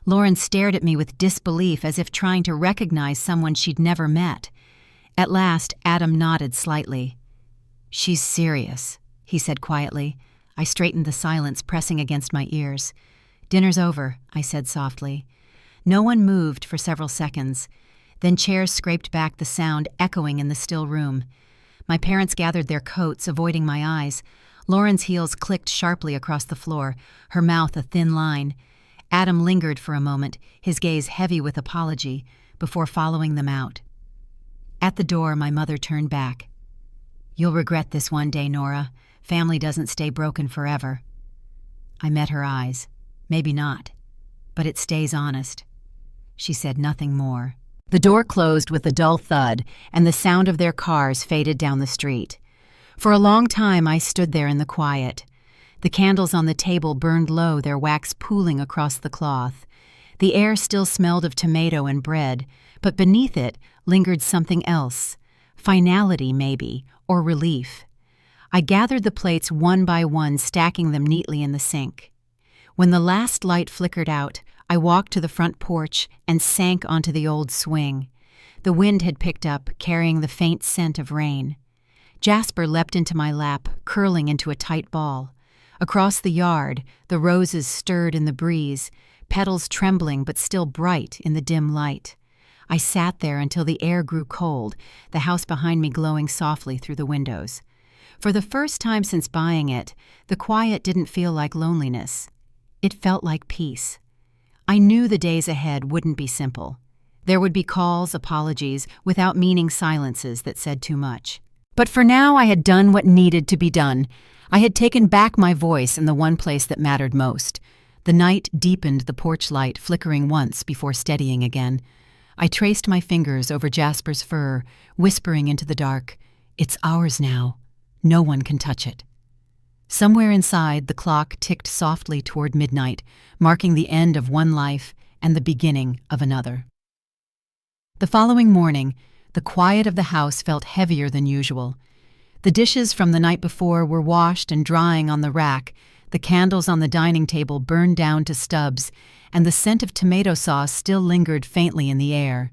Lauren stared at me with disbelief, as if trying to recognize someone she'd never met. At last, Adam nodded slightly. "She's serious," he said quietly. I straightened the silence pressing against my ears. "Dinner's over," I said softly. No one moved for several seconds. Then chairs scraped back, the sound echoing in the still room. My parents gathered their coats, avoiding my eyes. Lauren's heels clicked sharply across the floor, her mouth a thin line. Adam lingered for a moment, his gaze heavy with apology, before following them out. At the door, my mother turned back. "You'll regret this one day, Nora. Family doesn't stay broken forever." I met her eyes. "Maybe not, but it stays honest." She said nothing more. The door closed with a dull thud, and the sound of their cars faded down the street. For a long time I stood there in the quiet. The candles on the table burned low, their wax pooling across the cloth. The air still smelled of tomato and bread, but beneath it lingered something else. Finality, maybe, or relief. I gathered the plates one by one, stacking them neatly in the sink. When the last light flickered out, I walked to the front porch and sank onto the old swing. The wind had picked up, carrying the faint scent of rain. Jasper leapt into my lap, curling into a tight ball. Across the yard, the roses stirred in the breeze, petals trembling but still bright in the dim light. I sat there until the air grew cold, the house behind me glowing softly through the windows. For the first time since buying it, the quiet didn't feel like loneliness. It felt like peace. I knew the days ahead wouldn't be simple. There would be calls, apologies, without meaning silences that said too much. But for now, I had done what needed to be done. I had taken back my voice in the one place that mattered most. The night deepened, the porch light flickering once before steadying again. I traced my fingers over Jasper's fur, whispering into the dark, "It's ours now. No one can touch it." Somewhere inside, the clock ticked softly toward midnight, marking the end of one life and the beginning of another. The following morning, the quiet of the house felt heavier than usual. The dishes from the night before were washed and drying on the rack, the candles on the dining table burned down to stubs, and the scent of tomato sauce still lingered faintly in the air.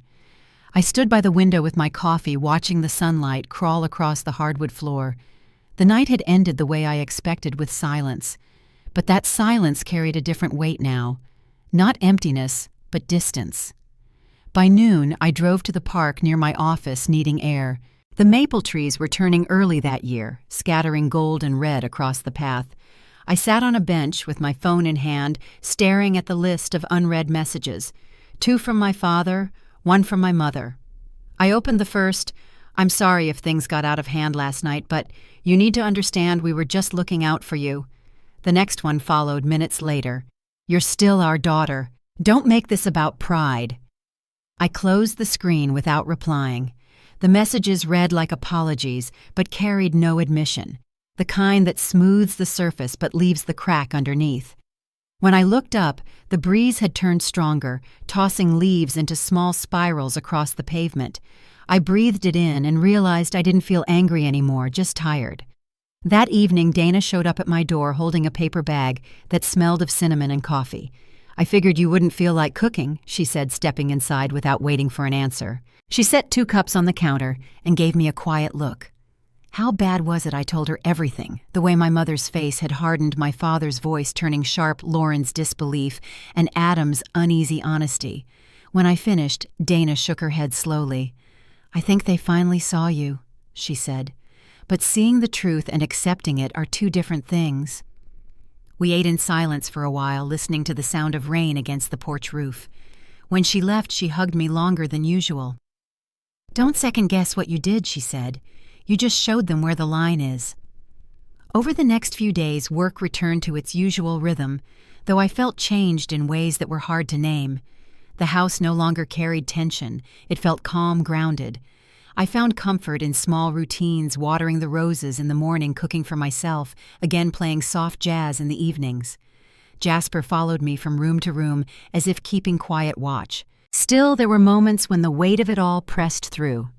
I stood by the window with my coffee, watching the sunlight crawl across the hardwood floor. The night had ended the way I expected, with silence. But that silence carried a different weight now. Not emptiness, but distance. By noon, I drove to the park near my office, needing air. The maple trees were turning early that year, scattering gold and red across the path. I sat on a bench with my phone in hand, staring at the list of unread messages. 2 from my father, 1 from my mother. I opened the first. "I'm sorry if things got out of hand last night, but you need to understand we were just looking out for you." The next one followed minutes later. "You're still our daughter. Don't make this about pride." I closed the screen without replying. The messages read like apologies, but carried no admission, the kind that smooths the surface but leaves the crack underneath. When I looked up, the breeze had turned stronger, tossing leaves into small spirals across the pavement. I breathed it in and realized I didn't feel angry anymore, just tired. That evening, Dana showed up at my door holding a paper bag that smelled of cinnamon and coffee. "I figured you wouldn't feel like cooking," she said, stepping inside without waiting for an answer. She set 2 cups on the counter and gave me a quiet look. How bad was it I told her everything, the way my mother's face had hardened, my father's voice turning sharp, Lauren's disbelief, and Adam's uneasy honesty. When I finished, Dana shook her head slowly. "I think they finally saw you," she said. "But seeing the truth and accepting it are 2 different things." We ate in silence for a while, listening to the sound of rain against the porch roof. When she left, she hugged me longer than usual. "Don't second-guess what you did," she said. "You just showed them where the line is." Over the next few days, work returned to its usual rhythm, though I felt changed in ways that were hard to name. The house no longer carried tension. It felt calm, grounded. I found comfort in small routines, watering the roses in the morning, cooking for myself, again playing soft jazz in the evenings. Jasper followed me from room to room as if keeping quiet watch. Still, there were moments when the weight of it all pressed through.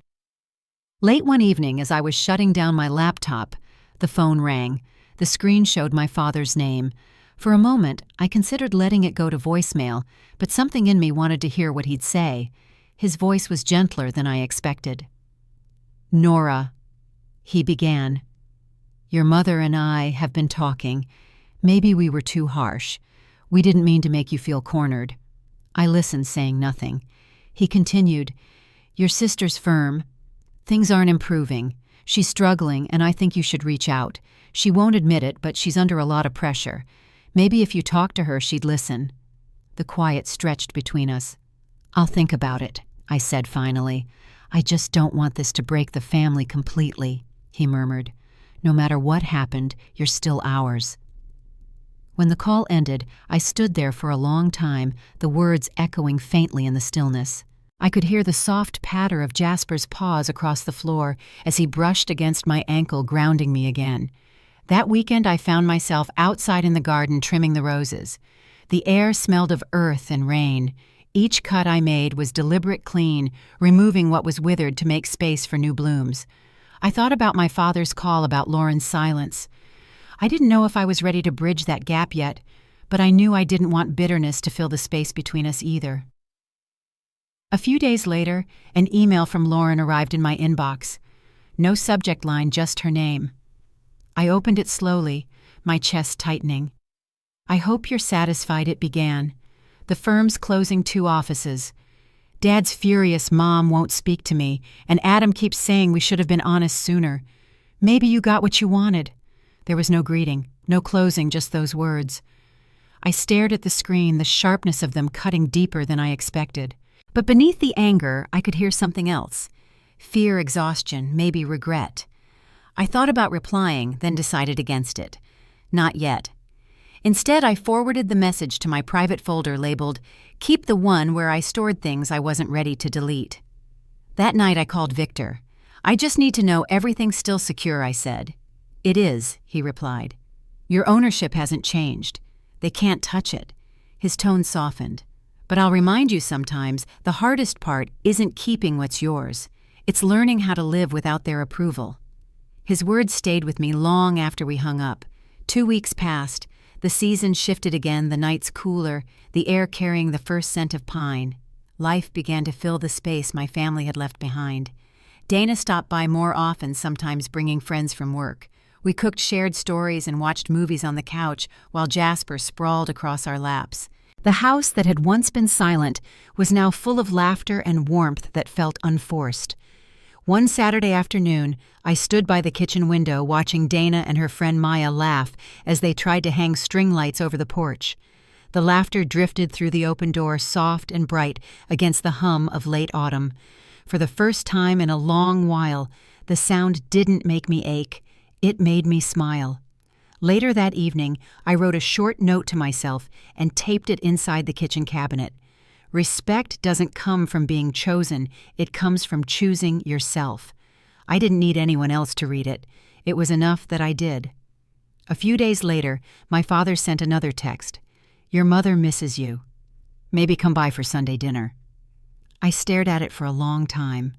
Late one evening, as I was shutting down my laptop, the phone rang. The screen showed my father's name. For a moment, I considered letting it go to voicemail, but something in me wanted to hear what he'd say. His voice was gentler than I expected. "Nora," he began. "Your mother and I have been talking. Maybe we were too harsh. We didn't mean to make you feel cornered." I listened, saying nothing. He continued, "Your sister's firm. Things aren't improving. She's struggling, and I think you should reach out. She won't admit it, but she's under a lot of pressure. Maybe if you talked to her, she'd listen." The quiet stretched between us. "I'll think about it," I said finally. "I just don't want this to break the family completely," he murmured. "No matter what happened, you're still ours." When the call ended, I stood there for a long time, the words echoing faintly in the stillness. I could hear the soft patter of Jasper's paws across the floor as he brushed against my ankle, grounding me again. That weekend I found myself outside in the garden trimming the roses. The air smelled of earth and rain. Each cut I made was deliberate clean, removing what was withered to make space for new blooms. I thought about my father's call, about Lauren's silence. I didn't know if I was ready to bridge that gap yet, but I knew I didn't want bitterness to fill the space between us either. A few days later, an email from Lauren arrived in my inbox. No subject line, just her name. I opened it slowly, my chest tightening. "I hope you're satisfied," it began. "The firm's closing 2 offices. Dad's furious, Mom won't speak to me, and Adam keeps saying we should have been honest sooner. Maybe you got what you wanted." There was no greeting, no closing, just those words. I stared at the screen, the sharpness of them cutting deeper than I expected. But beneath the anger, I could hear something else. Fear, exhaustion, maybe regret. I thought about replying, then decided against it. Not yet. Instead, I forwarded the message to my private folder labeled, "Keep the one where I stored things I wasn't ready to delete." That night I called Victor. "I just need to know everything's still secure," I said. "It is," he replied. "Your ownership hasn't changed. They can't touch it." His tone softened. "But I'll remind you sometimes, the hardest part isn't keeping what's yours. It's learning how to live without their approval." His words stayed with me long after we hung up. 2 weeks passed. The season shifted again, the nights cooler, the air carrying the first scent of pine. Life began to fill the space my family had left behind. Dana stopped by more often, sometimes bringing friends from work. We cooked shared stories and watched movies on the couch while Jasper sprawled across our laps. The house that had once been silent was now full of laughter and warmth that felt unforced. One Saturday afternoon, I stood by the kitchen window watching Dana and her friend Maya laugh as they tried to hang string lights over the porch. The laughter drifted through the open door, soft and bright against the hum of late autumn. For the first time in a long while, the sound didn't make me ache. It made me smile. Later that evening, I wrote a short note to myself and taped it inside the kitchen cabinet. Respect doesn't come from being chosen, it comes from choosing yourself. I didn't need anyone else to read it. It was enough that I did. A few days later, my father sent another text. "Your mother misses you. Maybe come by for Sunday dinner." I stared at it for a long time.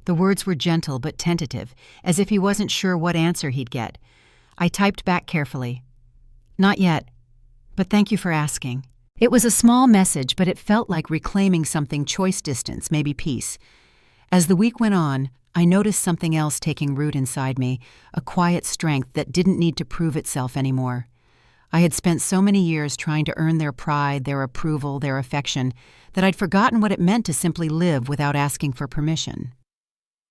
The words were gentle but tentative, as if he wasn't sure what answer he'd get. I typed back carefully. "Not yet, but thank you for asking." It was a small message, but it felt like reclaiming something: choice, distance, maybe peace. As the week went on, I noticed something else taking root inside me, a quiet strength that didn't need to prove itself anymore. I had spent so many years trying to earn their pride, their approval, their affection, that I'd forgotten what it meant to simply live without asking for permission.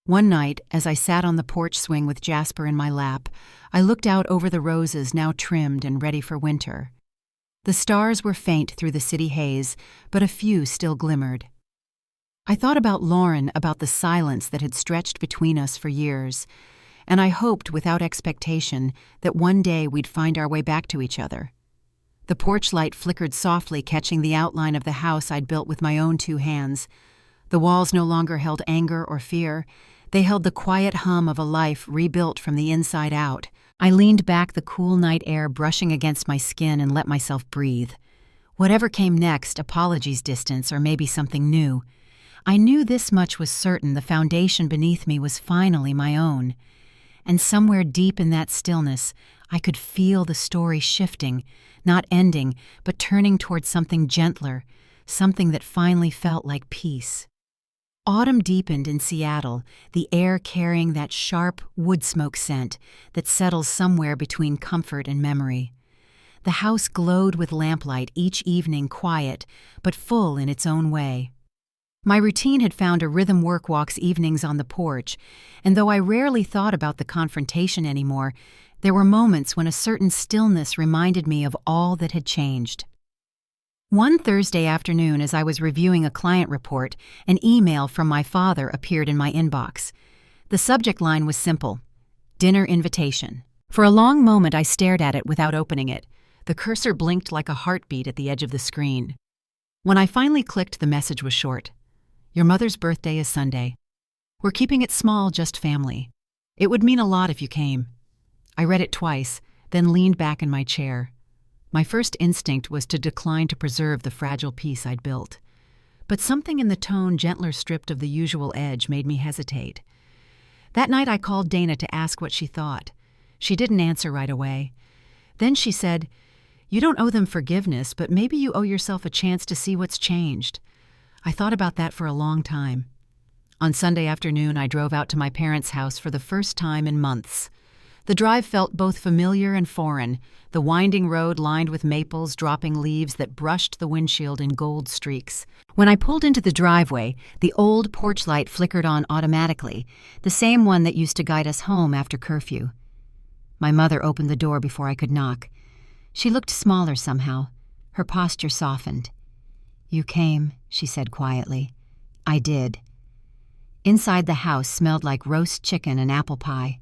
One night, as I sat on the porch swing with Jasper in my lap, I looked out over the roses now trimmed and ready for winter. The stars were faint through the city haze, but a few still glimmered. I thought about Lauren, about the silence that had stretched between us for years, and I hoped without expectation that one day we'd find our way back to each other. The porch light flickered softly, catching the outline of the house I'd built with my own 2 hands. The walls no longer held anger or fear. They held the quiet hum of a life rebuilt from the inside out. I leaned back, the cool night air brushing against my skin, and let myself breathe. Whatever came next, apologies, distance, or maybe something new. I knew this much was certain: the foundation beneath me was finally my own. And somewhere deep in that stillness, I could feel the story shifting, not ending, but turning towards something gentler, something that finally felt like peace. Autumn deepened in Seattle, the air carrying that sharp wood smoke scent that settles somewhere between comfort and memory. The house glowed with lamplight each evening, quiet, but full in its own way. My routine had found a rhythm: work walks evenings on the porch, and though I rarely thought about the confrontation anymore, there were moments when a certain stillness reminded me of all that had changed. One Thursday afternoon, as I was reviewing a client report, an email from my father appeared in my inbox. The subject line was simple: dinner invitation. For a long moment I stared at it without opening it. The cursor blinked like a heartbeat at the edge of the screen. When I finally clicked, the message was short. Your mother's birthday is Sunday. We're keeping it small, just family. It would mean a lot if you came. I read it twice, then leaned back in my chair. My first instinct was to decline to preserve the fragile peace I'd built. But something in the tone, gentler stripped of the usual edge, made me hesitate. That night I called Dana to ask what she thought. She didn't answer right away. Then she said, "You don't owe them forgiveness, but maybe you owe yourself a chance to see what's changed." I thought about that for a long time. On Sunday afternoon, I drove out to my parents' house for the first time in months. The drive felt both familiar and foreign, the winding road lined with maples dropping leaves that brushed the windshield in gold streaks. When I pulled into the driveway, the old porch light flickered on automatically, the same one that used to guide us home after curfew. My mother opened the door before I could knock. She looked smaller somehow. Her posture softened. "You came," she said quietly. "I did." Inside the house smelled like roast chicken and apple pie.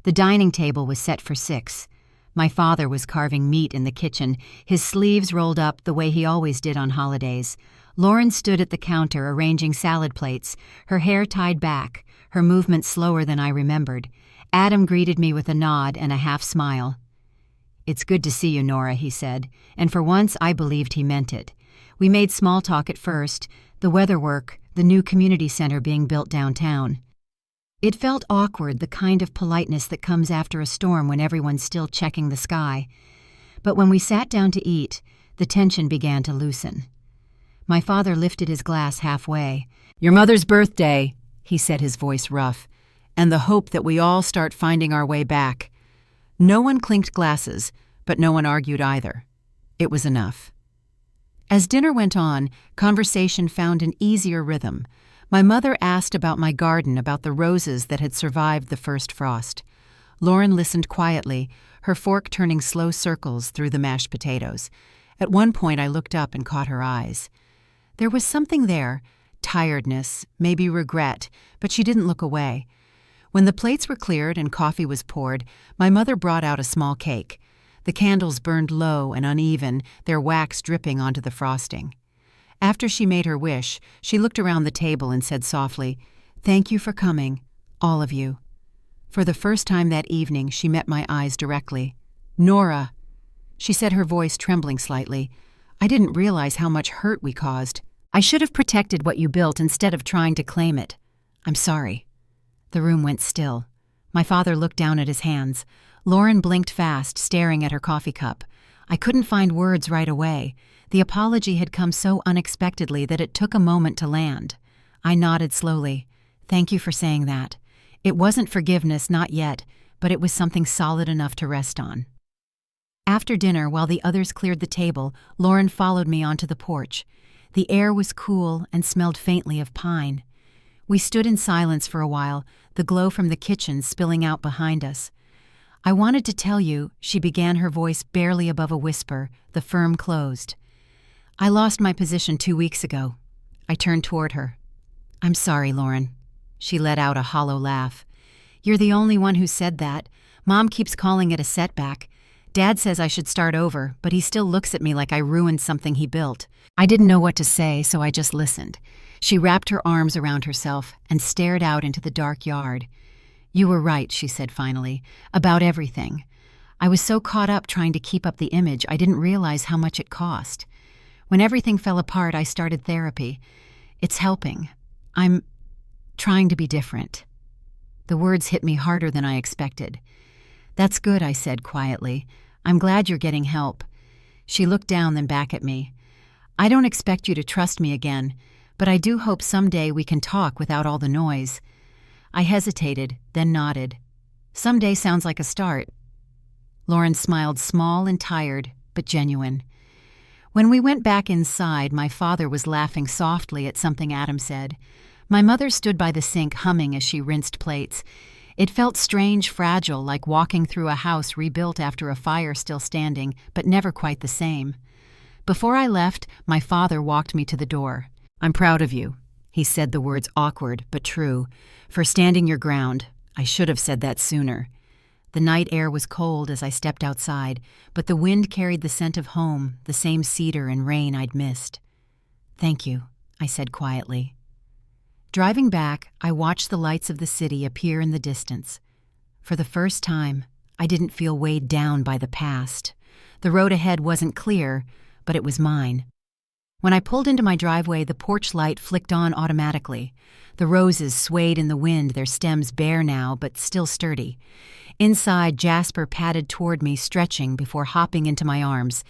The dining table was set for 6. My father was carving meat in the kitchen, his sleeves rolled up the way he always did on holidays. Lauren stood at the counter arranging salad plates, her hair tied back, her movement slower than I remembered. Adam greeted me with a nod and a half smile. "It's good to see you, Nora," he said, and for once I believed he meant it. We made small talk at first, the weather work, the new community center being built downtown. It felt awkward, the kind of politeness that comes after a storm when everyone's still checking the sky. But when we sat down to eat, the tension began to loosen. My father lifted his glass halfway. "Your mother's birthday," he said, his voice rough, "and the hope that we all start finding our way back." No one clinked glasses, but no one argued either. It was enough. As dinner went on, conversation found an easier rhythm. My mother asked about my garden, about the roses that had survived the first frost. Lauren listened quietly, her fork turning slow circles through the mashed potatoes. At one point I looked up and caught her eyes. There was something there, tiredness, maybe regret, but she didn't look away. When the plates were cleared and coffee was poured, my mother brought out a small cake. The candles burned low and uneven, their wax dripping onto the frosting. After she made her wish, she looked around the table and said softly, "Thank you for coming, all of you." For the first time that evening, she met my eyes directly. "Nora," she said, her voice trembling slightly. "I didn't realize how much hurt we caused. I should have protected what you built instead of trying to claim it. I'm sorry." The room went still. My father looked down at his hands. Lauren blinked fast, staring at her coffee cup. I couldn't find words right away. The apology had come so unexpectedly that it took a moment to land. I nodded slowly. "Thank you for saying that. It wasn't forgiveness, not yet, but it was something solid enough to rest on." After dinner, while the others cleared the table, Lauren followed me onto the porch. The air was cool and smelled faintly of pine. We stood in silence for a while, the glow from the kitchen spilling out behind us. "I wanted to tell you," she began, her voice barely above a whisper, the firm closed. "I lost my position 2 weeks ago." I turned toward her. "I'm sorry, Lauren." She let out a hollow laugh. "You're the only one who said that. Mom keeps calling it a setback. Dad says I should start over, but he still looks at me like I ruined something he built." I didn't know what to say, so I just listened. She wrapped her arms around herself and stared out into the dark yard. "You were right," she said finally, "about everything. I was so caught up trying to keep up the image I didn't realize how much it cost. When everything fell apart, I started therapy. It's helping. I'm trying to be different." The words hit me harder than I expected. "That's good," I said quietly. "I'm glad you're getting help." She looked down, then back at me. "I don't expect you to trust me again, but I do hope someday we can talk without all the noise." I hesitated, then nodded. "Someday sounds like a start." Lauren smiled, small and tired, but genuine. When we went back inside, my father was laughing softly at something Adam said. My mother stood by the sink humming as she rinsed plates. It felt strange, fragile, like walking through a house rebuilt after a fire still standing, but never quite the same. Before I left, my father walked me to the door. "I'm proud of you." He said the words awkward but true. "For standing your ground. I should have said that sooner." The night air was cold as I stepped outside, but the wind carried the scent of home, the same cedar and rain I'd missed. "Thank you," I said quietly. Driving back, I watched the lights of the city appear in the distance. For the first time, I didn't feel weighed down by the past. The road ahead wasn't clear, but it was mine. When I pulled into my driveway, the porch light flicked on automatically. The roses swayed in the wind, their stems bare now, but still sturdy. Inside, Jasper padded toward me, stretching before hopping into my arms.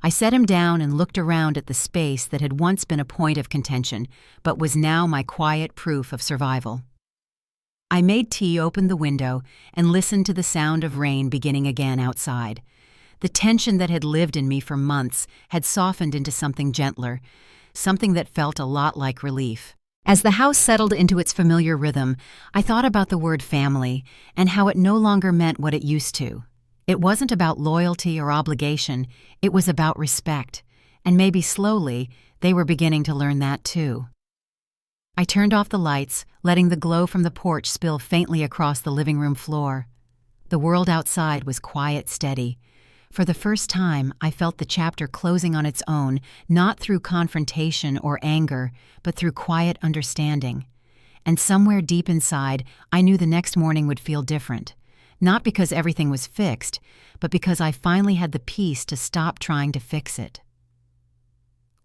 I set him down and looked around at the space that had once been a point of contention, but was now my quiet proof of survival. I made tea, opened the window, and listened to the sound of rain beginning again outside. The tension that had lived in me for months had softened into something gentler, something that felt a lot like relief. As the house settled into its familiar rhythm, I thought about the word family and how it no longer meant what it used to. It wasn't about loyalty or obligation, it was about respect, and maybe slowly they were beginning to learn that too. I turned off the lights, letting the glow from the porch spill faintly across the living room floor. The world outside was quiet, steady. For the first time, I felt the chapter closing on its own, not through confrontation or anger, but through quiet understanding. And somewhere deep inside, I knew the next morning would feel different. Not because everything was fixed, but because I finally had the peace to stop trying to fix it.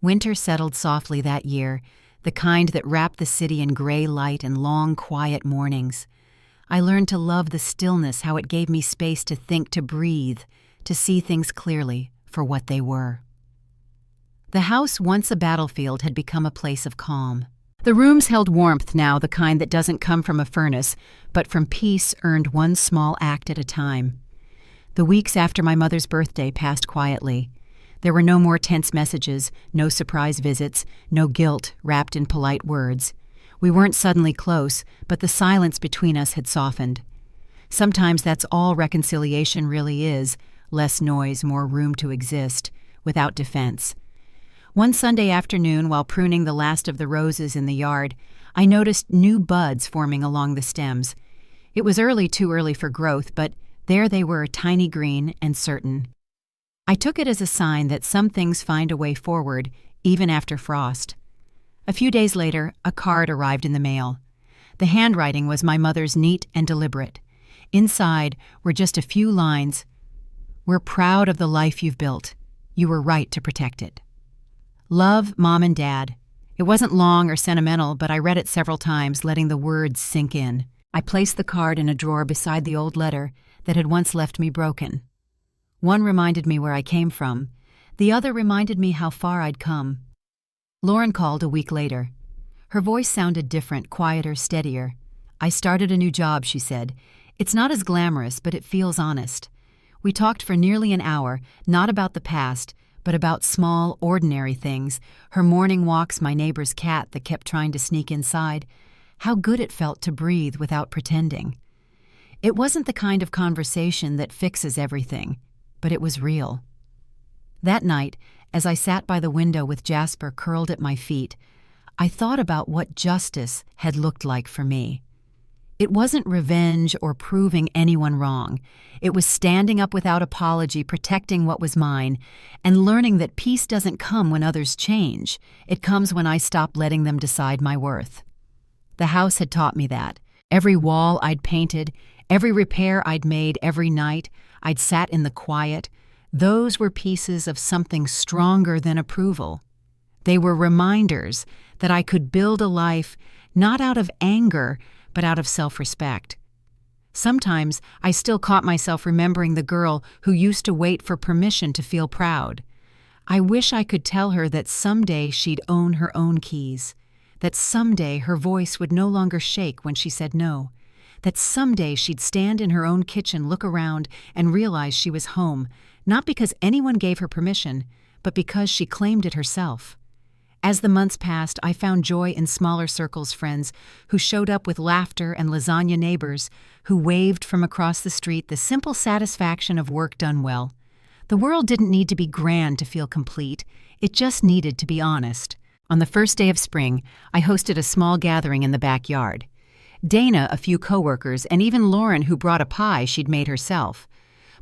Winter settled softly that year, the kind that wrapped the city in gray light and long, quiet mornings. I learned to love the stillness, how it gave me space to think, to breathe, to see things clearly for what they were. The house, once a battlefield, had become a place of calm. The rooms held warmth now, the kind that doesn't come from a furnace, but from peace earned one small act at a time. The weeks after my mother's birthday passed quietly. There were no more tense messages, no surprise visits, no guilt wrapped in polite words. We weren't suddenly close, but the silence between us had softened. Sometimes that's all reconciliation really is, less noise, more room to exist, without defense. One Sunday afternoon, while pruning the last of the roses in the yard, I noticed new buds forming along the stems. It was early, too early for growth, but there they were, tiny, green, and certain. I took it as a sign that some things find a way forward, even after frost. A few days later, a card arrived in the mail. The handwriting was my mother's, neat and deliberate. Inside were just a few lines. "We're proud of the life you've built. You were right to protect it. Love, Mom and Dad." It wasn't long or sentimental, but I read it several times, letting the words sink in. I placed the card in a drawer beside the old letter that had once left me broken. One reminded me where I came from. The other reminded me how far I'd come. Lauren called a week later. Her voice sounded different, quieter, steadier. "I started a new job," she said. "It's not as glamorous, but it feels honest." We talked for nearly an hour, not about the past, but about small, ordinary things, her morning walks, my neighbor's cat that kept trying to sneak inside, how good it felt to breathe without pretending. It wasn't the kind of conversation that fixes everything, but it was real. That night, as I sat by the window with Jasper curled at my feet, I thought about what justice had looked like for me. It wasn't revenge or proving anyone wrong. It was standing up without apology, protecting what was mine, and learning that peace doesn't come when others change. It comes when I stop letting them decide my worth. The house had taught me that. Every wall I'd painted, every repair I'd made, every night I'd sat in the quiet, those were pieces of something stronger than approval. They were reminders that I could build a life not out of anger, but out of self-respect. Sometimes I still caught myself remembering the girl who used to wait for permission to feel proud. I wish I could tell her that someday she'd own her own keys, that someday her voice would no longer shake when she said no, that someday she'd stand in her own kitchen, look around, and realize she was home, not because anyone gave her permission, but because she claimed it herself. As the months passed, I found joy in smaller circles, friends who showed up with laughter, and lasagna neighbors who waved from across the street, the simple satisfaction of work done well. The world didn't need to be grand to feel complete. It just needed to be honest. On the first day of spring, I hosted a small gathering in the backyard. Dana, a few coworkers, and even Lauren, who brought a pie she'd made herself.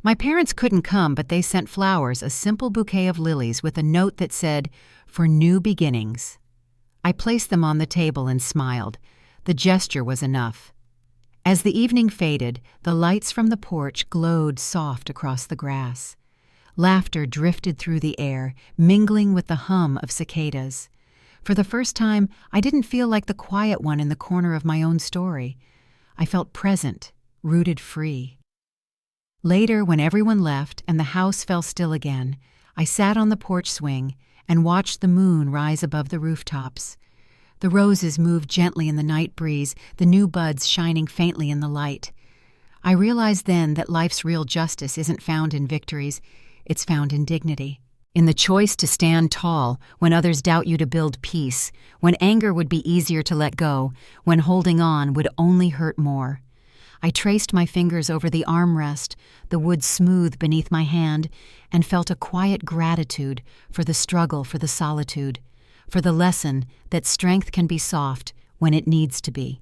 My parents couldn't come, but they sent flowers, a simple bouquet of lilies with a note that said, "For new beginnings." I placed them on the table and smiled. The gesture was enough. As the evening faded, the lights from the porch glowed soft across the grass. Laughter drifted through the air, mingling with the hum of cicadas. For the first time, I didn't feel like the quiet one in the corner of my own story. I felt present, rooted free. Later, when everyone left and the house fell still again, I sat on the porch swing and watched the moon rise above the rooftops. The roses moved gently in the night breeze, the new buds shining faintly in the light. I realized then that life's real justice isn't found in victories, it's found in dignity. In the choice to stand tall when others doubt you, to build peace, when anger would be easier to let go, when holding on would only hurt more. I traced my fingers over the armrest, the wood smooth beneath my hand, and felt a quiet gratitude for the struggle, for the solitude, for the lesson that strength can be soft when it needs to be.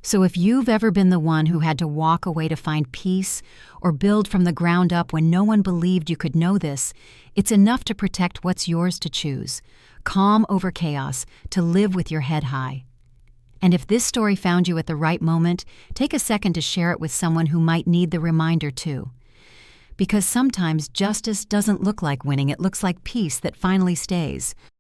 So if you've ever been the one who had to walk away to find peace or build from the ground up when no one believed you could know this, it's enough to protect what's yours to choose, calm over chaos, to live with your head high. And if this story found you at the right moment, take a second to share it with someone who might need the reminder too. Because sometimes justice doesn't look like winning, it looks like peace that finally stays.